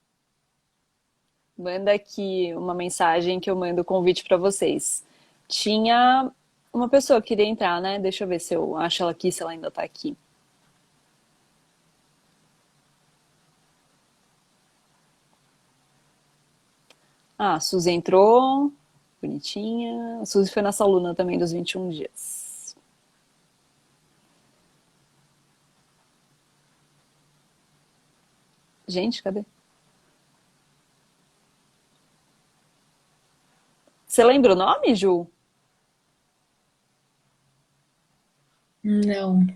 [SPEAKER 1] Manda aqui uma mensagem que eu mando o convite pra vocês. Tinha uma pessoa que queria entrar, né? Deixa eu ver se eu acho ela aqui, se ela ainda tá aqui. Ah, a Suzy entrou. Bonitinha. A Suzy foi nossa aluna também dos 21 dias. Gente, cadê? Você lembra o nome, Ju?
[SPEAKER 2] Não.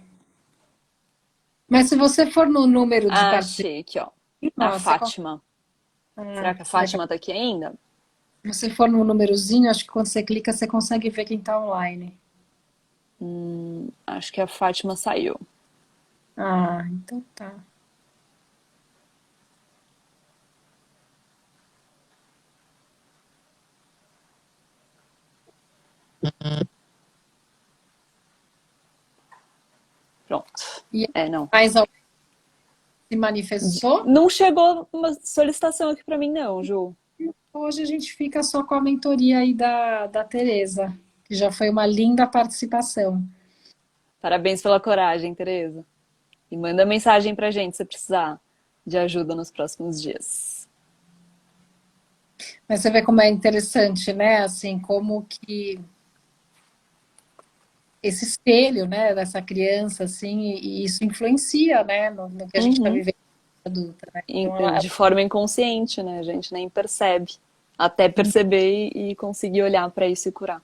[SPEAKER 2] Mas se você for no número de
[SPEAKER 1] Ah,
[SPEAKER 2] participantes,
[SPEAKER 1] achei aqui, ó. A
[SPEAKER 2] ó,
[SPEAKER 1] Fátima. Será que a
[SPEAKER 2] será que
[SPEAKER 1] Fátima tá aqui ainda?
[SPEAKER 2] se você for no númerozinho, acho que quando você clica, você consegue ver quem tá online.
[SPEAKER 1] Acho que a Fátima saiu.
[SPEAKER 2] Ah, então tá.
[SPEAKER 1] Pronto.
[SPEAKER 2] E
[SPEAKER 1] É, não.
[SPEAKER 2] mais alguém se manifestou?
[SPEAKER 1] Não chegou uma solicitação aqui pra mim, não, Ju.
[SPEAKER 2] Hoje a gente fica só com a mentoria aí da Tereza, que já foi uma linda participação.
[SPEAKER 1] Parabéns pela coragem, Tereza. E manda mensagem pra gente se precisar de ajuda nos próximos dias.
[SPEAKER 2] Mas você vê como é interessante, né? Assim, como que esse espelho, né, dessa criança, assim, e isso influencia, né, no que a gente está
[SPEAKER 1] Uhum.
[SPEAKER 2] vivendo adulta, né? Então,
[SPEAKER 1] De forma inconsciente, né? A gente nem percebe. Até perceber e conseguir olhar pra isso e curar.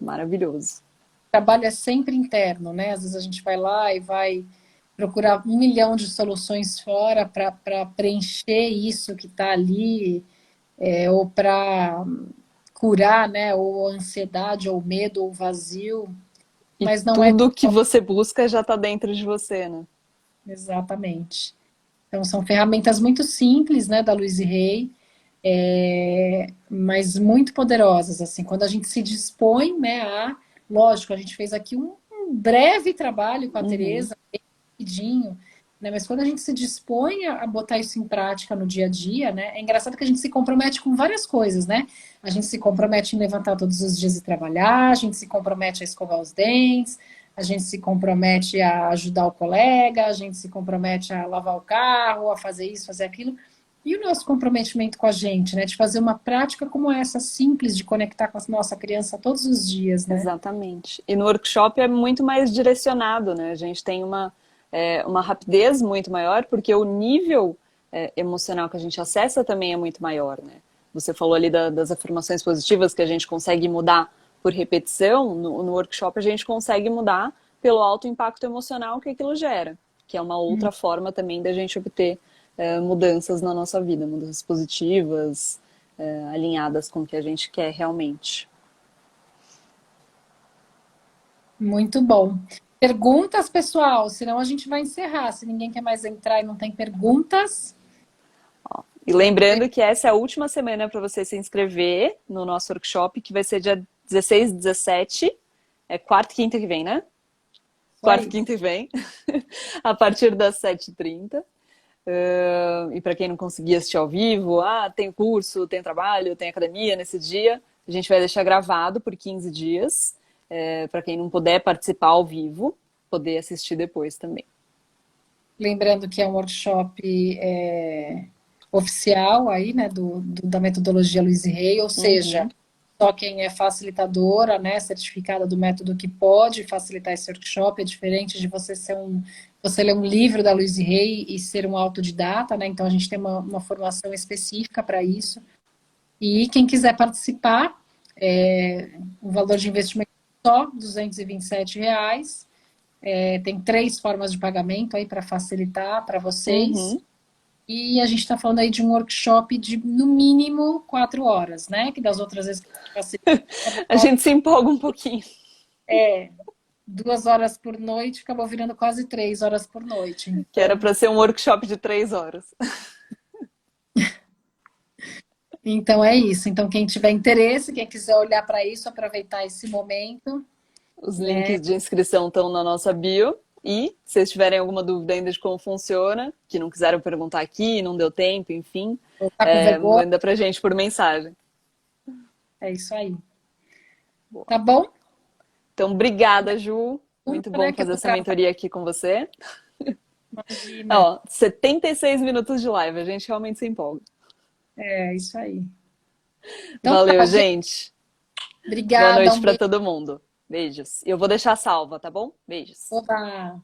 [SPEAKER 1] Maravilhoso.
[SPEAKER 2] o trabalho é sempre interno, né? Às vezes a gente vai lá e vai procurar 1 milhão de soluções fora para preencher isso que está ali, ou para curar, né? Ou a ansiedade, ou o medo, ou o vazio,
[SPEAKER 1] E
[SPEAKER 2] mas não é
[SPEAKER 1] tudo que você busca já tá dentro de você, né?
[SPEAKER 2] exatamente. Então, são ferramentas muito simples, né, da Louise Hay, mas muito poderosas, assim, quando a gente se dispõe, né, lógico, a gente fez aqui um breve trabalho com a
[SPEAKER 1] Uhum.
[SPEAKER 2] Tereza, bem rapidinho, né, mas quando a gente se dispõe a botar isso em prática no dia a dia, né, é engraçado que a gente se compromete com várias coisas, né, a gente se compromete em levantar todos os dias e trabalhar, a gente se compromete a escovar os dentes, a gente se compromete a ajudar o colega, a gente se compromete a lavar o carro, a fazer isso, fazer aquilo. E o nosso comprometimento com a gente, né? De fazer uma prática como essa, simples, de conectar com a nossa criança todos os dias, né?
[SPEAKER 1] Exatamente. E no workshop é muito mais direcionado, né? A gente tem uma rapidez muito maior, porque o nível emocional que a gente acessa também é muito maior, né? Você falou ali das afirmações positivas que a gente consegue mudar por repetição. No workshop a gente consegue mudar pelo alto impacto emocional que aquilo gera, que é uma outra forma também da gente obter mudanças na nossa vida, mudanças positivas, alinhadas com o que a gente quer realmente.
[SPEAKER 2] Muito bom. Perguntas, pessoal? Senão a gente vai encerrar. Se ninguém quer mais entrar e não tem perguntas.
[SPEAKER 1] E lembrando que essa é a última semana para você se inscrever no nosso workshop, que vai ser dia 16 e 17. É quarta e quinta que vem, né? Quarta e quinta que vem. A partir das 7h30. E para quem não conseguir assistir ao vivo, tem curso, tem trabalho, tem academia nesse dia, a gente vai deixar gravado por 15 dias, para quem não puder participar ao vivo, poder assistir depois também.
[SPEAKER 2] Lembrando que é um workshop oficial aí, né, da metodologia Louise Hay, ou seja, só quem é facilitadora, né, certificada do método que pode facilitar esse workshop, é diferente de você ler um livro da Louise Hay e ser um autodidata, né? Então a gente tem uma formação específica para isso. E quem quiser participar, o valor de investimento é só R$ 227. Tem 3 formas de pagamento aí para facilitar para vocês. E a gente está falando aí de um workshop de, no mínimo, 4 horas, né? Que das outras vezes
[SPEAKER 1] a gente se empolga um pouquinho.
[SPEAKER 2] 2 horas por noite, acabou virando quase 3 horas por noite. Então...
[SPEAKER 1] Que era para ser um workshop de 3 horas.
[SPEAKER 2] Então é isso. Então quem tiver interesse, quem quiser olhar para isso, aproveitar esse momento.
[SPEAKER 1] Os links de inscrição estão na nossa bio. E se vocês tiverem alguma dúvida ainda de como funciona, que não quiseram perguntar aqui, não deu tempo, enfim, manda pra gente por mensagem.
[SPEAKER 2] É isso aí. Boa. Tá bom?
[SPEAKER 1] Então, obrigada, Ju. Muito bom fazer essa mentoria aqui com você. Imagina. 76 minutos de live, a gente realmente se empolga.
[SPEAKER 2] É isso aí. Então,
[SPEAKER 1] valeu, gente.
[SPEAKER 2] Obrigada.
[SPEAKER 1] Boa noite pra todo mundo. Beijos. Eu vou deixar salva, tá bom? Beijos.
[SPEAKER 2] Oba!